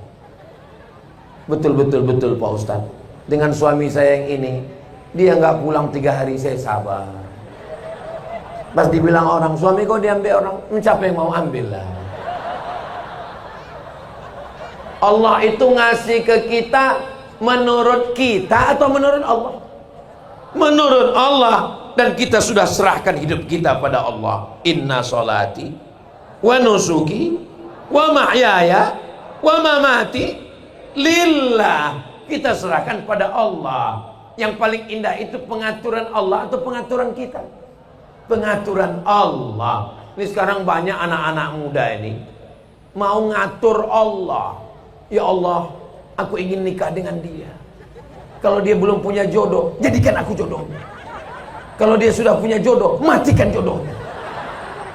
Betul Pak Ustadz. Dengan suami saya yang ini, dia nggak pulang 3 hari, saya sabar. Pas dibilang orang, suami kau diambil orang, siapa yang mau ambil lah. Allah itu ngasih ke kita menurut kita atau menurut Allah? Menurut Allah. Dan kita sudah serahkan hidup kita pada Allah. Inna sholati wa nusuki wa mahyaya wa mamati lillah. Kita serahkan pada Allah. Yang paling indah itu pengaturan Allah atau pengaturan kita? Pengaturan Allah. Ini sekarang banyak anak-anak muda ini mau ngatur Allah. Ya Allah, aku ingin nikah dengan dia. Kalau dia belum punya jodoh, jadikan aku jodohnya. Kalau dia sudah punya jodoh, matikan jodohnya.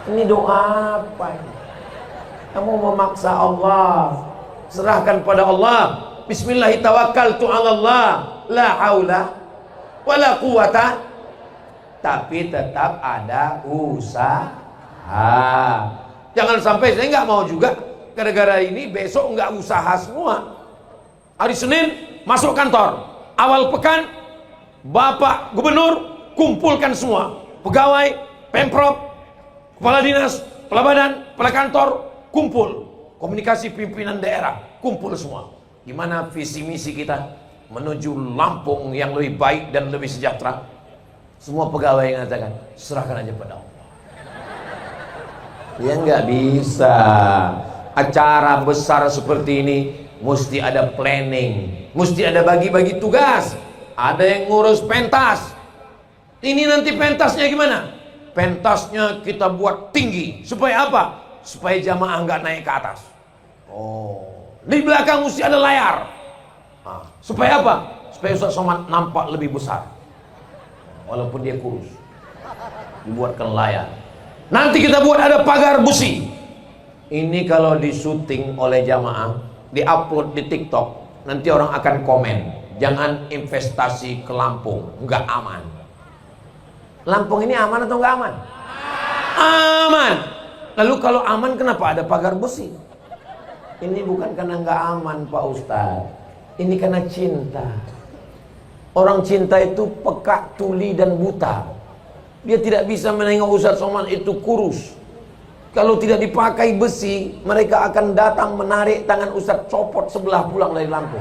Ini doa apa ini? Kamu memaksa Allah. Serahkan pada Allah. Bismillahirrahmanirrahim. Allah, la haula wala quwata. Tapi tetap ada usaha. Jangan sampai saya nggak mau juga gara-gara ini besok nggak usaha semua. Hari Senin masuk kantor. Awal pekan Bapak Gubernur kumpulkan semua pegawai, pemprov, kepala dinas, kepala badan, kepala kantor, kumpul. Komunikasi pimpinan daerah, kumpul semua. Gimana visi misi kita menuju Lampung yang lebih baik dan lebih sejahtera? Semua pegawai yang mengatakan, serahkan aja pada Allah. Ya nggak bisa. Acara besar seperti ini mesti ada planning, mesti ada bagi-bagi tugas. Ada yang ngurus pentas. Ini nanti pentasnya gimana? Pentasnya kita buat tinggi. Supaya apa? Supaya jamaah nggak naik ke atas. Oh, di belakang mesti ada layar. Supaya apa? Supaya Ustaz Somad nampak lebih besar. Walaupun dia kurus. Dibuatkan layar. Nanti kita buat ada pagar besi. Ini kalau disuting oleh jamaah, diupload di TikTok, nanti orang akan komen, jangan investasi ke Lampung, nggak aman. Lampung ini aman atau nggak aman? Aman. Lalu kalau aman kenapa ada pagar besi? Ini bukan karena nggak aman Pak Ustadz. Ini karena cinta. Orang cinta itu peka, tuli dan buta. Dia tidak bisa menengok Ustadz Somad itu kurus. Kalau tidak dipakai besi, mereka akan datang menarik tangan Ustadz, copot sebelah pulang dari Lampung.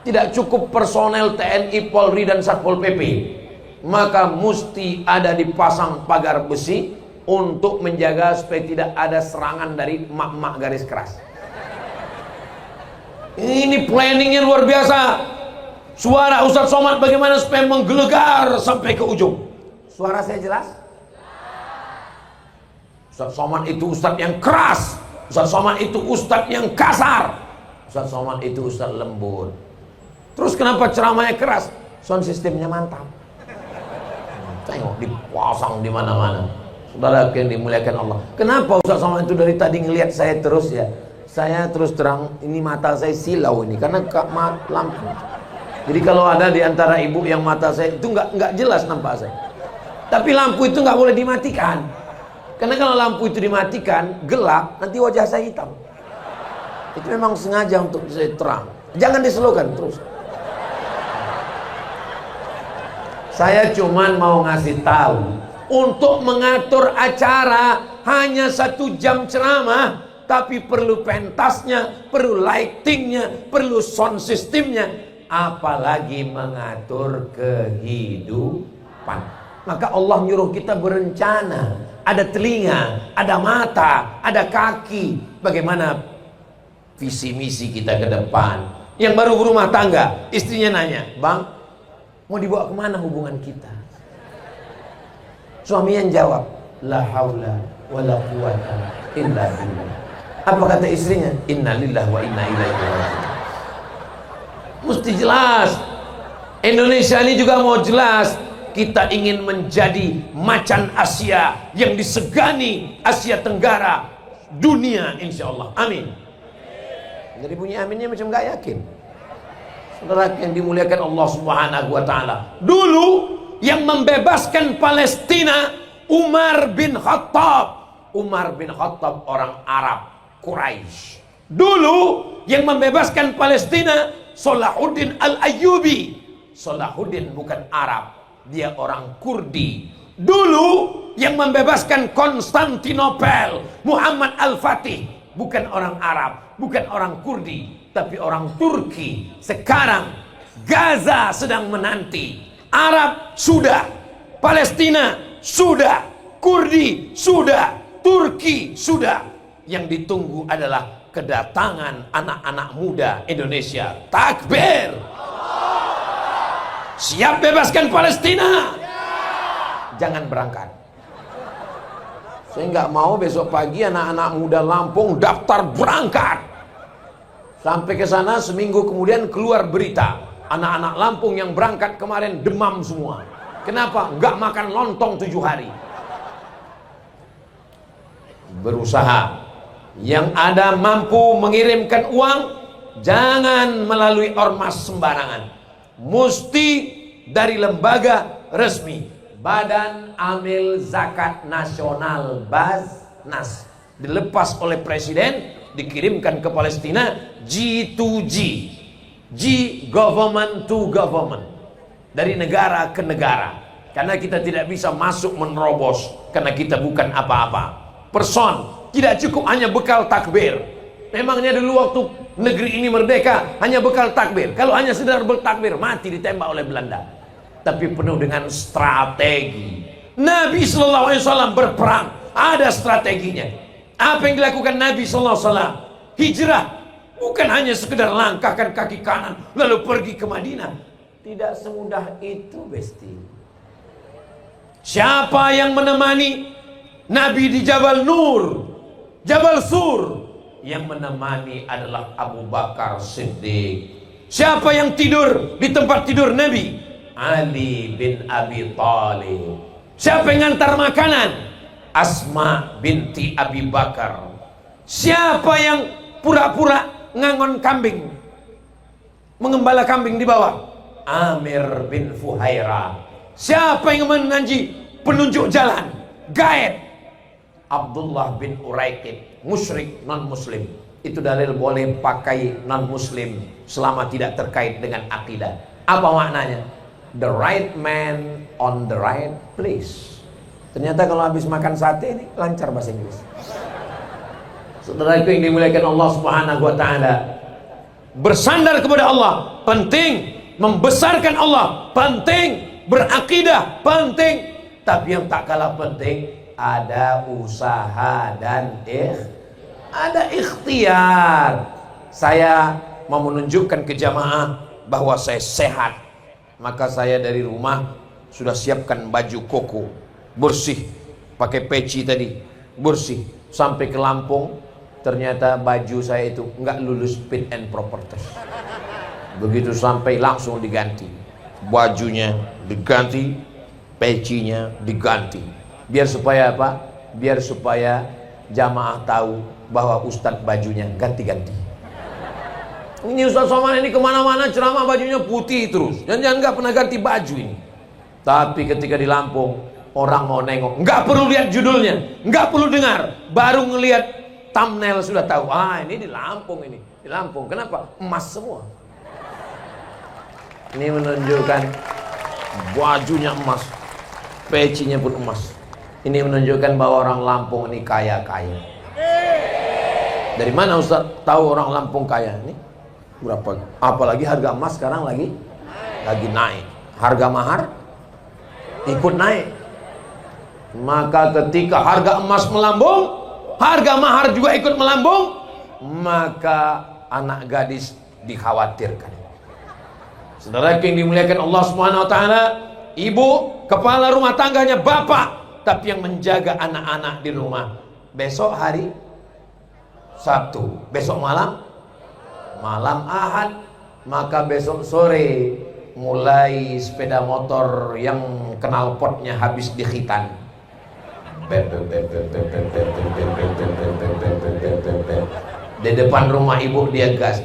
Tidak cukup personel TNI, Polri dan Satpol PP. Maka mesti ada dipasang pagar besi untuk menjaga supaya tidak ada serangan dari emak-emak garis keras. Ini planningnya luar biasa. Suara Ustadz Somad bagaimana supaya menggelegar sampai ke ujung. Suara saya jelas? Ustadz Somad itu Ustadz yang keras. Ustadz Somad itu Ustadz yang kasar. Ustadz Somad itu Ustadz lembut. Terus kenapa ceramahnya keras? Sound sistemnya mantap. Tengok dipasang di mana-mana. Saudara yang dimuliakan Allah. Kenapa Ustaz Somad itu dari tadi ngelihat saya terus ya? Saya terus terang, ini mata saya silau ini karena lampu. Jadi kalau ada di antara ibu yang mata saya itu nggak jelas nampak saya. Tapi lampu itu nggak boleh dimatikan. Karena kalau lampu itu dimatikan, gelap, nanti wajah saya hitam. Itu memang sengaja untuk saya terang. Jangan diselokan terus. Saya cuman mau ngasih tahu, untuk mengatur acara hanya 1 jam ceramah, tapi perlu pentasnya, perlu lightingnya, perlu sound systemnya, apalagi mengatur kehidupan. Maka Allah nyuruh kita berencana. Ada telinga, ada mata, ada kaki. Bagaimana visi misi kita ke depan? Yang baru berumah tangga, istrinya nanya, "Bang, mau dibawa kemana hubungan kita?" Suami yang jawab, "La haula wala quwwata illa billah. Apa kata istrinya? Innalillahi wa inna ilaihi raji'un. Mesti jelas. Indonesia ini juga mau jelas. Kita ingin menjadi macan Asia yang disegani Asia Tenggara dunia, insya Allah. Amin. Jadi bunyi aminnya macam gak yakin. Saudara yang dimuliakan Allah Subhanahu wa ta'ala, dulu yang membebaskan Palestina Umar bin Khattab. Umar bin Khattab orang Arab Quraisy. Dulu yang membebaskan Palestina Salahuddin Al-Ayyubi. Salahuddin bukan Arab, dia orang Kurdi. Dulu yang membebaskan Konstantinopel Muhammad Al-Fatih, bukan orang Arab, bukan orang Kurdi, tapi orang Turki. Sekarang Gaza sedang menanti. Arab sudah, Palestina sudah, Kurdi sudah, Turki sudah. Yang ditunggu adalah kedatangan anak-anak muda Indonesia. Takbir! Siap bebaskan Palestina? Jangan berangkat. Saya nggak mau besok pagi anak-anak muda Lampung daftar berangkat. Sampai ke sana seminggu kemudian keluar berita, anak-anak Lampung yang berangkat kemarin demam semua. Kenapa? Nggak makan lontong 7 hari. Berusaha. Yang ada mampu mengirimkan uang, jangan melalui ormas sembarangan. Mesti dari lembaga resmi, Badan Amil Zakat Nasional Baznas, dilepas oleh presiden, dikirimkan ke Palestina. G2G, G government to government, dari negara ke negara. Karena kita tidak bisa masuk menerobos, karena kita bukan apa-apa. Person tidak cukup hanya bekal takbir. Memangnya dulu waktu negeri ini merdeka hanya bekal takbir. Kalau hanya sekedar bertakbir, mati ditembak oleh Belanda. Tapi penuh dengan strategi. Nabi SAW berperang, ada strateginya. Apa yang dilakukan Nabi SAW? Hijrah, bukan hanya sekedar langkahkan kaki kanan lalu pergi ke Madinah. Tidak semudah itu, besti. Siapa yang menemani Nabi di Jabal Nur, Jabal Sur? Yang menemani adalah Abu Bakar Siddiq. Siapa yang tidur di tempat tidur Nabi? Ali bin Abi Thalib. Siapa yang ngantar makanan? Asma binti Abi Bakar. Siapa yang pura-pura ngangon kambing, mengembala kambing di bawah? Amir bin Fuhairah. Siapa yang menanji penunjuk jalan, guide? Abdullah bin Uraikid, musyrik non-muslim. Itu dalil boleh pakai non-muslim selama tidak terkait dengan akidah. Apa maknanya? The right man on the right place. Ternyata kalau habis makan sate ini lancar bahasa Inggris. Saudaraku yang dimuliakan Allah Subhanahu wa ta'ala, bersandar kepada Allah penting, membesarkan Allah penting, berakidah penting. Tapi yang tak kalah penting, ada usaha dan ada ikhtiar. Saya mau menunjukkan ke jamaah bahwa saya sehat. Maka saya dari rumah sudah siapkan baju koko, bersih, pakai peci tadi, bersih. Sampai ke Lampung, ternyata baju saya itu nggak lulus fit and proper test. Begitu sampai langsung diganti, bajunya diganti, pecinya diganti. Biar supaya apa? Biar supaya jamaah tahu bahwa ustadz bajunya ganti-ganti. Ini Ustaz Somad ini kemana-mana ceramah bajunya putih terus. Jangan-jangan nggak pernah ganti baju ini. Tapi ketika di Lampung, orang mau nengok, nggak perlu lihat judulnya, nggak perlu dengar, baru ngelihat thumbnail sudah tahu. Ah, ini di Lampung ini. Di Lampung. Kenapa? Emas semua. Ini menunjukkan bajunya emas, pecinya pun emas. Ini menunjukkan bahwa orang Lampung ini kaya-kaya. Dari mana Ustaz tahu orang Lampung kaya? Ini berapa? Apalagi harga emas sekarang lagi naik. Harga mahar ikut naik. Maka ketika harga emas melambung, harga mahar juga ikut melambung, maka anak gadis dikhawatirkan. Saudara yang dimuliakan Allah Subhanahu wa ta'ala, ibu, kepala rumah tangganya bapak, tapi yang menjaga anak-anak di rumah besok hari Sabtu, besok malam Ahad, maka besok sore mulai sepeda motor yang knalpotnya habis di khitan. Di depan rumah ibu dia gas.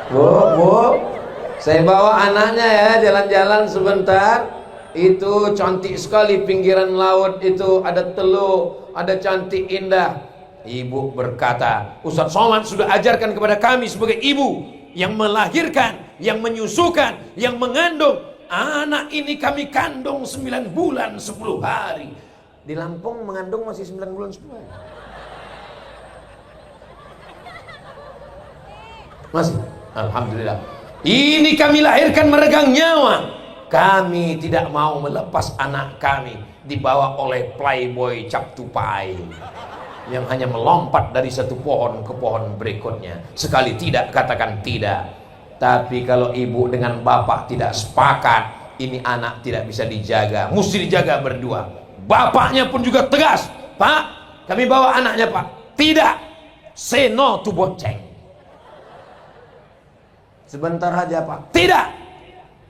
Bu, saya bawa anaknya ya jalan-jalan sebentar. Itu cantik sekali pinggiran laut itu, ada teluk, ada cantik indah. Ibu berkata, Ustaz Somad sudah ajarkan kepada kami sebagai ibu yang melahirkan, yang menyusukan, yang mengandung. Anak ini kami kandung 9 bulan 10 hari. Di Lampung mengandung masih 9 bulan 10 hari. Masih? Alhamdulillah. Ini kami lahirkan meregang nyawa. Kami tidak mau melepas anak kami dibawa oleh playboy cap tupai yang hanya melompat dari satu pohon ke pohon berikutnya. Sekali tidak katakan tidak. Tapi kalau ibu dengan bapak tidak sepakat, ini anak tidak bisa dijaga, mesti dijaga berdua. Bapaknya pun juga tegas, Pak, kami bawa anaknya Pak. Tidak, say no to bonceng. Sebentar aja Pak. Tidak.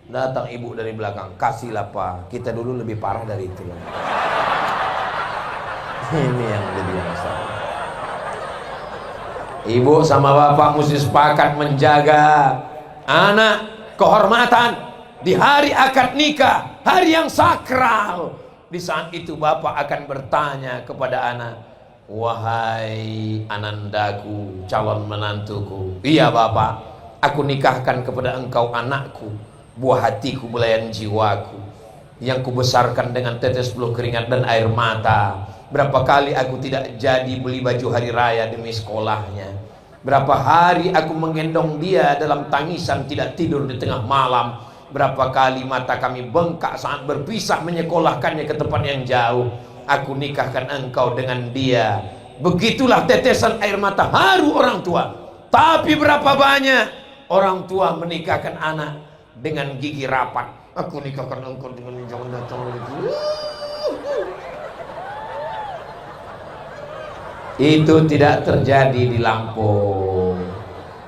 Datang ibu dari belakang, kasihlah Pak, kita dulu lebih parah dari itu. Ini yang lebih masalah. Ibu sama bapak mesti sepakat menjaga anak, kehormatan di hari akad nikah, hari yang sakral. Di saat itu bapak akan bertanya kepada anak, wahai anandaku, calon menantuku. Iya bapak, aku nikahkan kepada engkau anakku, buah hatiku, belayan jiwaku, yang kubesarkan dengan tetes peluh keringat dan air mata. Berapa kali aku tidak jadi beli baju hari raya demi sekolahnya. Berapa hari aku menggendong dia dalam tangisan tidak tidur di tengah malam. Berapa kali mata kami bengkak saat berpisah menyekolahkannya ke tempat yang jauh. Aku nikahkan engkau dengan dia. Begitulah tetesan air mata haru orang tua. Tapi berapa banyak orang tua menikahkan anak dengan gigi rapat. Aku nikahkan engkau dengan jangan datang lagi. Itu tidak terjadi di Lampung.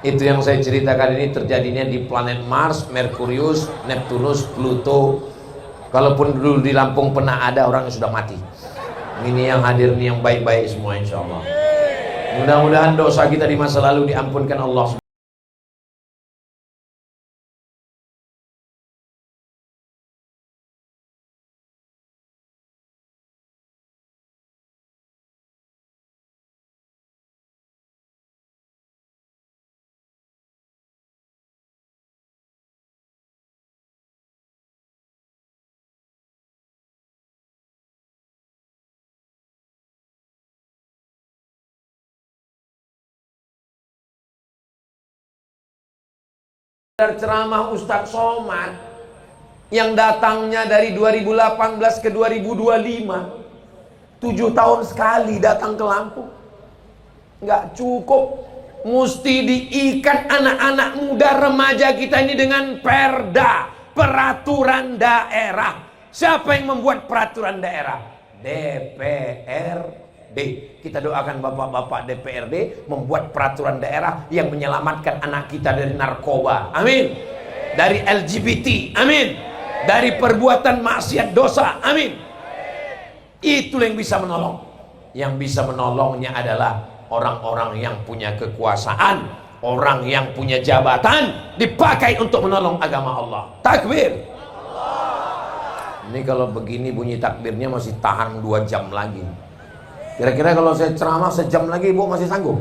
Itu yang saya ceritakan ini terjadinya di planet Mars, Merkurius, Neptunus, Pluto. Kalaupun dulu di Lampung pernah ada orang yang sudah mati. Ini yang hadir ini yang baik-baik semua insya Allah. Mudah-mudahan dosa kita di masa lalu diampunkan Allah. Ceramah Ustadz Somad yang datangnya dari 2018 ke 2025, 7 tahun sekali datang ke Lampung, nggak cukup, mesti diikat anak-anak muda remaja kita ini dengan perda, peraturan daerah. Siapa yang membuat peraturan daerah? DPRD. Kita doakan bapak-bapak DPRD membuat peraturan daerah yang menyelamatkan anak kita dari narkoba, amin, dari LGBT, amin, dari perbuatan maksiat dosa, amin. Itu yang bisa menolong. Yang bisa menolongnya adalah orang-orang yang punya kekuasaan, orang yang punya jabatan, dipakai untuk menolong agama Allah. Takbir. Ini kalau begini bunyi takbirnya masih tahan 2 jam lagi. Kira-kira kalau saya ceramah sejam lagi ibu masih sanggup?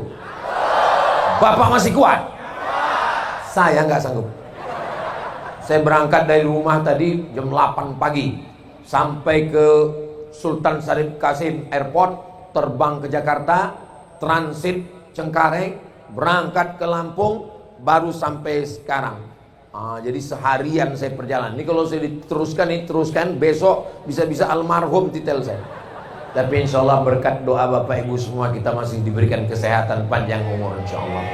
Bapak masih kuat? Saya nggak sanggup. Saya berangkat dari rumah tadi jam 8 pagi sampai ke Sultan Syarif Kasim Airport, terbang ke Jakarta, transit Cengkareng, berangkat ke Lampung, baru sampai sekarang. Jadi seharian saya perjalanan. Ini kalau saya teruskan besok bisa-bisa almarhum titel saya. Tapi insya Allah berkat doa Bapak Ibu semua kita masih diberikan kesehatan panjang umur insya Allah.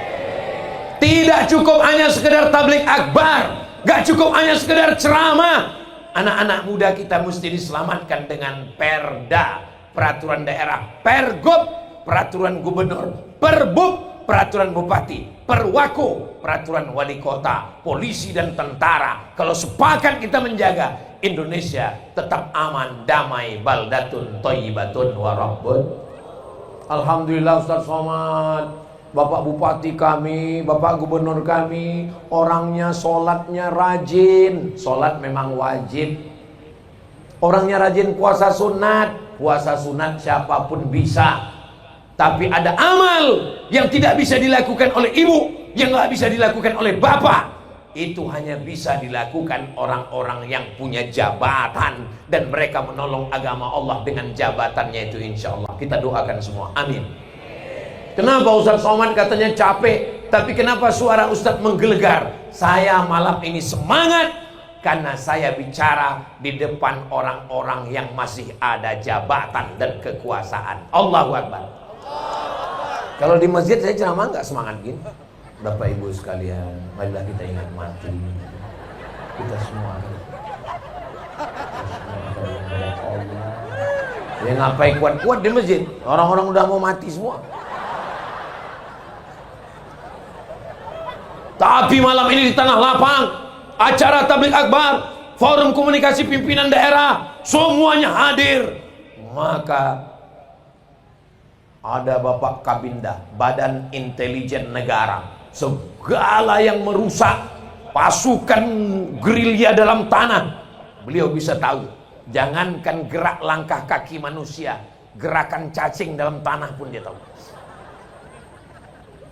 Tidak cukup hanya sekedar tablik akbar, gak cukup hanya sekedar ceramah. Anak-anak muda kita mesti diselamatkan dengan perda, peraturan daerah, pergub, peraturan gubernur, perbub, peraturan bupati, perwako, peraturan wali kota, polisi dan tentara. Kalau sepakat kita menjaga, Indonesia tetap aman, damai, baldatun, thayyibatun, warabbun. Alhamdulillah Ustaz Somad, Bapak Bupati kami, Bapak Gubernur kami, orangnya sholatnya rajin. Sholat memang wajib. Orangnya rajin puasa sunat. Puasa sunat siapapun bisa. Tapi ada amal yang tidak bisa dilakukan oleh ibu, yang nggak bisa dilakukan oleh bapak. Itu hanya bisa dilakukan orang-orang yang punya jabatan, dan mereka menolong agama Allah dengan jabatannya itu, insya Allah. Kita doakan semua, amin. Kenapa Ustaz Somad katanya capek, tapi kenapa suara Ustaz menggelegar? Saya malam ini semangat karena saya bicara di depan orang-orang yang masih ada jabatan dan kekuasaan. Allahu Akbar. Kalau di masjid saya ceramah nggak semangat gini. Bapak Ibu sekalian, marilah kita ingat mati. Kita semua Allah. Ya ngapain kuat-kuat di masjid? Orang-orang udah mau mati semua. Tapi malam ini di Tanah Lapang, acara tabligh akbar, forum komunikasi pimpinan daerah, semuanya hadir. Maka ada Bapak Kabinda, Badan Intelijen Negara. Segala yang merusak pasukan gerilya dalam tanah, beliau bisa tahu. Jangankan gerak langkah kaki manusia, gerakan cacing dalam tanah pun dia tahu.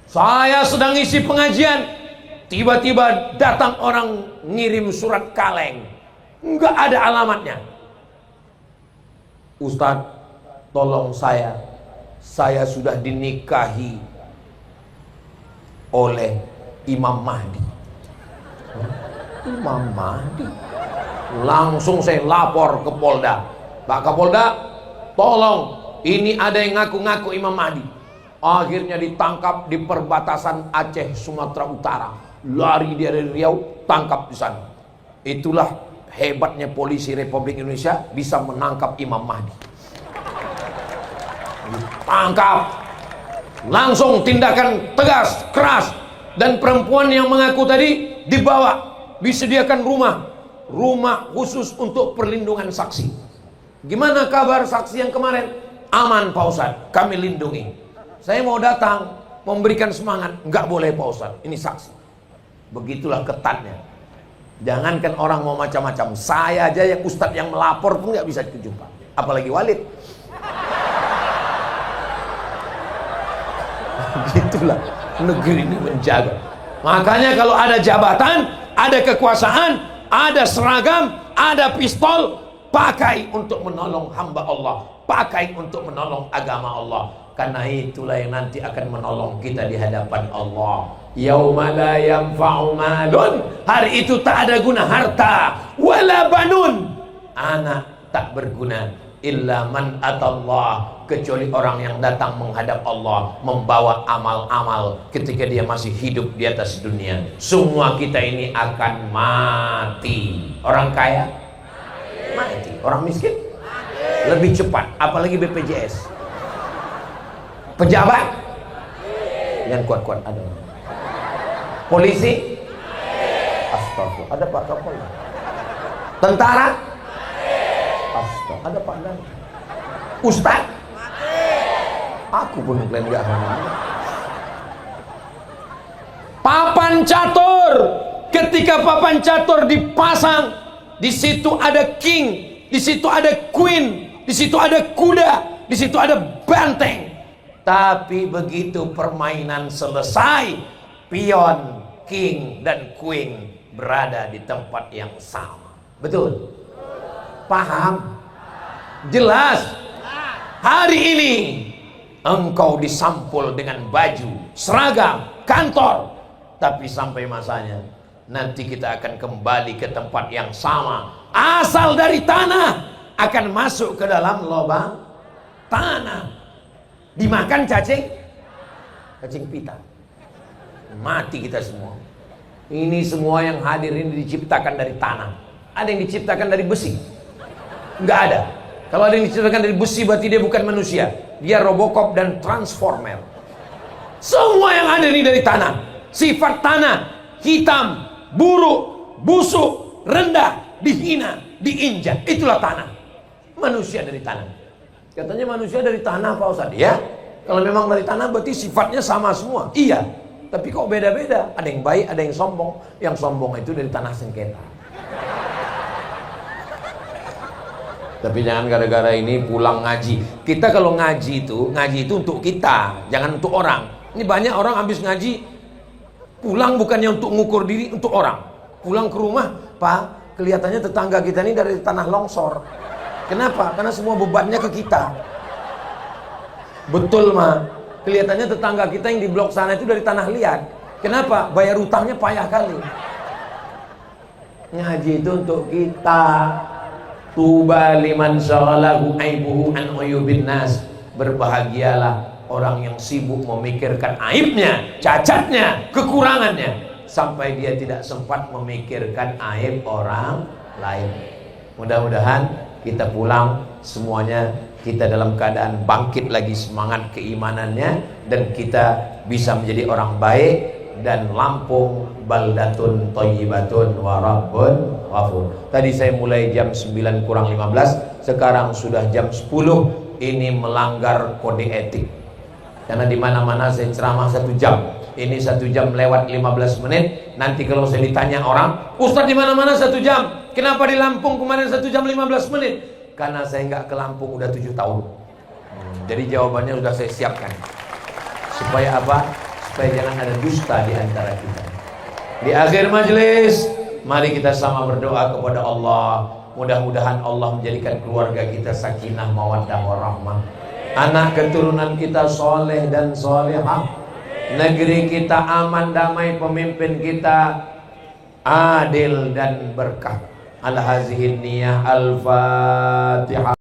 Saya sedang isi pengajian, tiba-tiba datang orang ngirim surat kaleng, nggak ada alamatnya. Ustadz, tolong saya sudah dinikahi oleh Imam Mahdi. Imam Mahdi? Langsung saya lapor ke Polda. Pak Kapolda, tolong, ini ada yang ngaku-ngaku Imam Mahdi. Akhirnya ditangkap di perbatasan Aceh Sumatera Utara. Lari dia dari Riau, tangkap di sana. Itulah hebatnya polisi Republik Indonesia, bisa menangkap Imam Mahdi. Tangkap, langsung tindakan tegas, keras. Dan perempuan yang mengaku tadi dibawa, disediakan rumah khusus untuk perlindungan saksi. Gimana kabar saksi yang kemarin? Aman Pak Ustadz, kami lindungi. Saya mau datang, memberikan semangat. Enggak boleh Pak Ustadz, ini saksi. Begitulah ketatnya. Jangankan orang mau macam-macam, saya aja yang ustadz yang melapor pun nggak bisa dijumpa, apalagi Walid. Gitulah negeri ini menjaga. Makanya kalau ada jabatan, ada kekuasaan, ada seragam, ada pistol, pakai untuk menolong hamba Allah, pakai untuk menolong agama Allah. Karena itulah yang nanti akan menolong kita di hadapan Allah. Yauma la yanfa'u malun, hari itu tak ada guna harta, wala banun, anak tak berguna, illa man atallah, kecuali orang yang datang menghadap Allah membawa amal-amal ketika dia masih hidup di atas dunia. Semua kita ini akan mati. Orang kaya mati, orang miskin lebih cepat, apalagi BPJS. Pejabat yang kuat-kuat ada. Polisi, astagfirullah, ada Pak Kapolri. Tentara, astagfirullah, ada Pak Dan. Ustaz, aku pun klaim gak ada. Papan catur, ketika papan catur dipasang, di situ ada king, di situ ada queen, di situ ada kuda, di situ ada banteng. Tapi begitu permainan selesai, pion, king, dan queen berada di tempat yang sama. Betul? Paham? Jelas? Hari ini engkau disampul dengan baju, seragam, kantor. Tapi sampai masanya, nanti kita akan kembali ke tempat yang sama. Asal dari tanah, akan masuk ke dalam lubang tanah. Dimakan cacing pita, mati kita semua. Ini semua yang hadir ini diciptakan dari tanah. Ada yang diciptakan dari besi? Nggak ada. Kalau ada yang diciptakan dari besi berarti dia bukan manusia. Dia Robocop dan Transformer. Semua yang ada ini dari tanah. Sifat tanah, hitam, buruk, busuk, rendah, dihina, diinjak. Itulah tanah. Manusia dari tanah. Katanya manusia dari tanah Pak Ustadz. Ya, kalau memang dari tanah berarti sifatnya sama semua. Iya, tapi kok beda-beda. Ada yang baik, ada yang sombong. Yang sombong itu dari tanah sengketa. Tapi jangan gara-gara ini pulang ngaji. Kita kalau ngaji itu untuk kita, jangan untuk orang. Ini banyak orang habis ngaji pulang bukannya untuk ngukur diri, untuk orang. Pulang ke rumah, Pak, kelihatannya tetangga kita ini dari tanah longsor. Kenapa? Karena semua bebannya ke kita. Betul, Ma. Kelihatannya tetangga kita yang di blok sana itu dari tanah liat. Kenapa? Bayar utangnya payah kali. Ngaji itu untuk kita. Tuba liman syaghalahu aibuhu an uyubin nas. Berbahagialah orang yang sibuk memikirkan aibnya, cacatnya, kekurangannya, sampai dia tidak sempat memikirkan aib orang lain. Mudah-mudahan kita pulang semuanya kita dalam keadaan bangkit lagi semangat keimanannya, dan kita bisa menjadi orang baik. Dan Lampung baldatun thayyibatun wa rabbun ghafur. Tadi saya mulai jam 9 kurang 15, sekarang sudah jam 10. Ini melanggar kode etik. Karena di mana-mana saya ceramah 1 jam. Ini 1 jam lewat 15 menit. Nanti kalau saya ditanya orang, Ustadz di mana-mana 1 jam. Kenapa di Lampung kemarin 1 jam 15 menit? Karena saya nggak ke Lampung udah 7 tahun. Jadi jawabannya sudah saya siapkan. Supaya apa? Supaya jangan ada dusta di antara kita. Di akhir majelis, mari kita sama berdoa kepada Allah. Mudah-mudahan Allah menjadikan keluarga kita sakinah, mawaddah, warahmah. Anak keturunan kita soleh dan solehah. Negeri kita aman, damai, pemimpin kita adil dan berkah. Al-hazihin niyah. Al-Fatihah.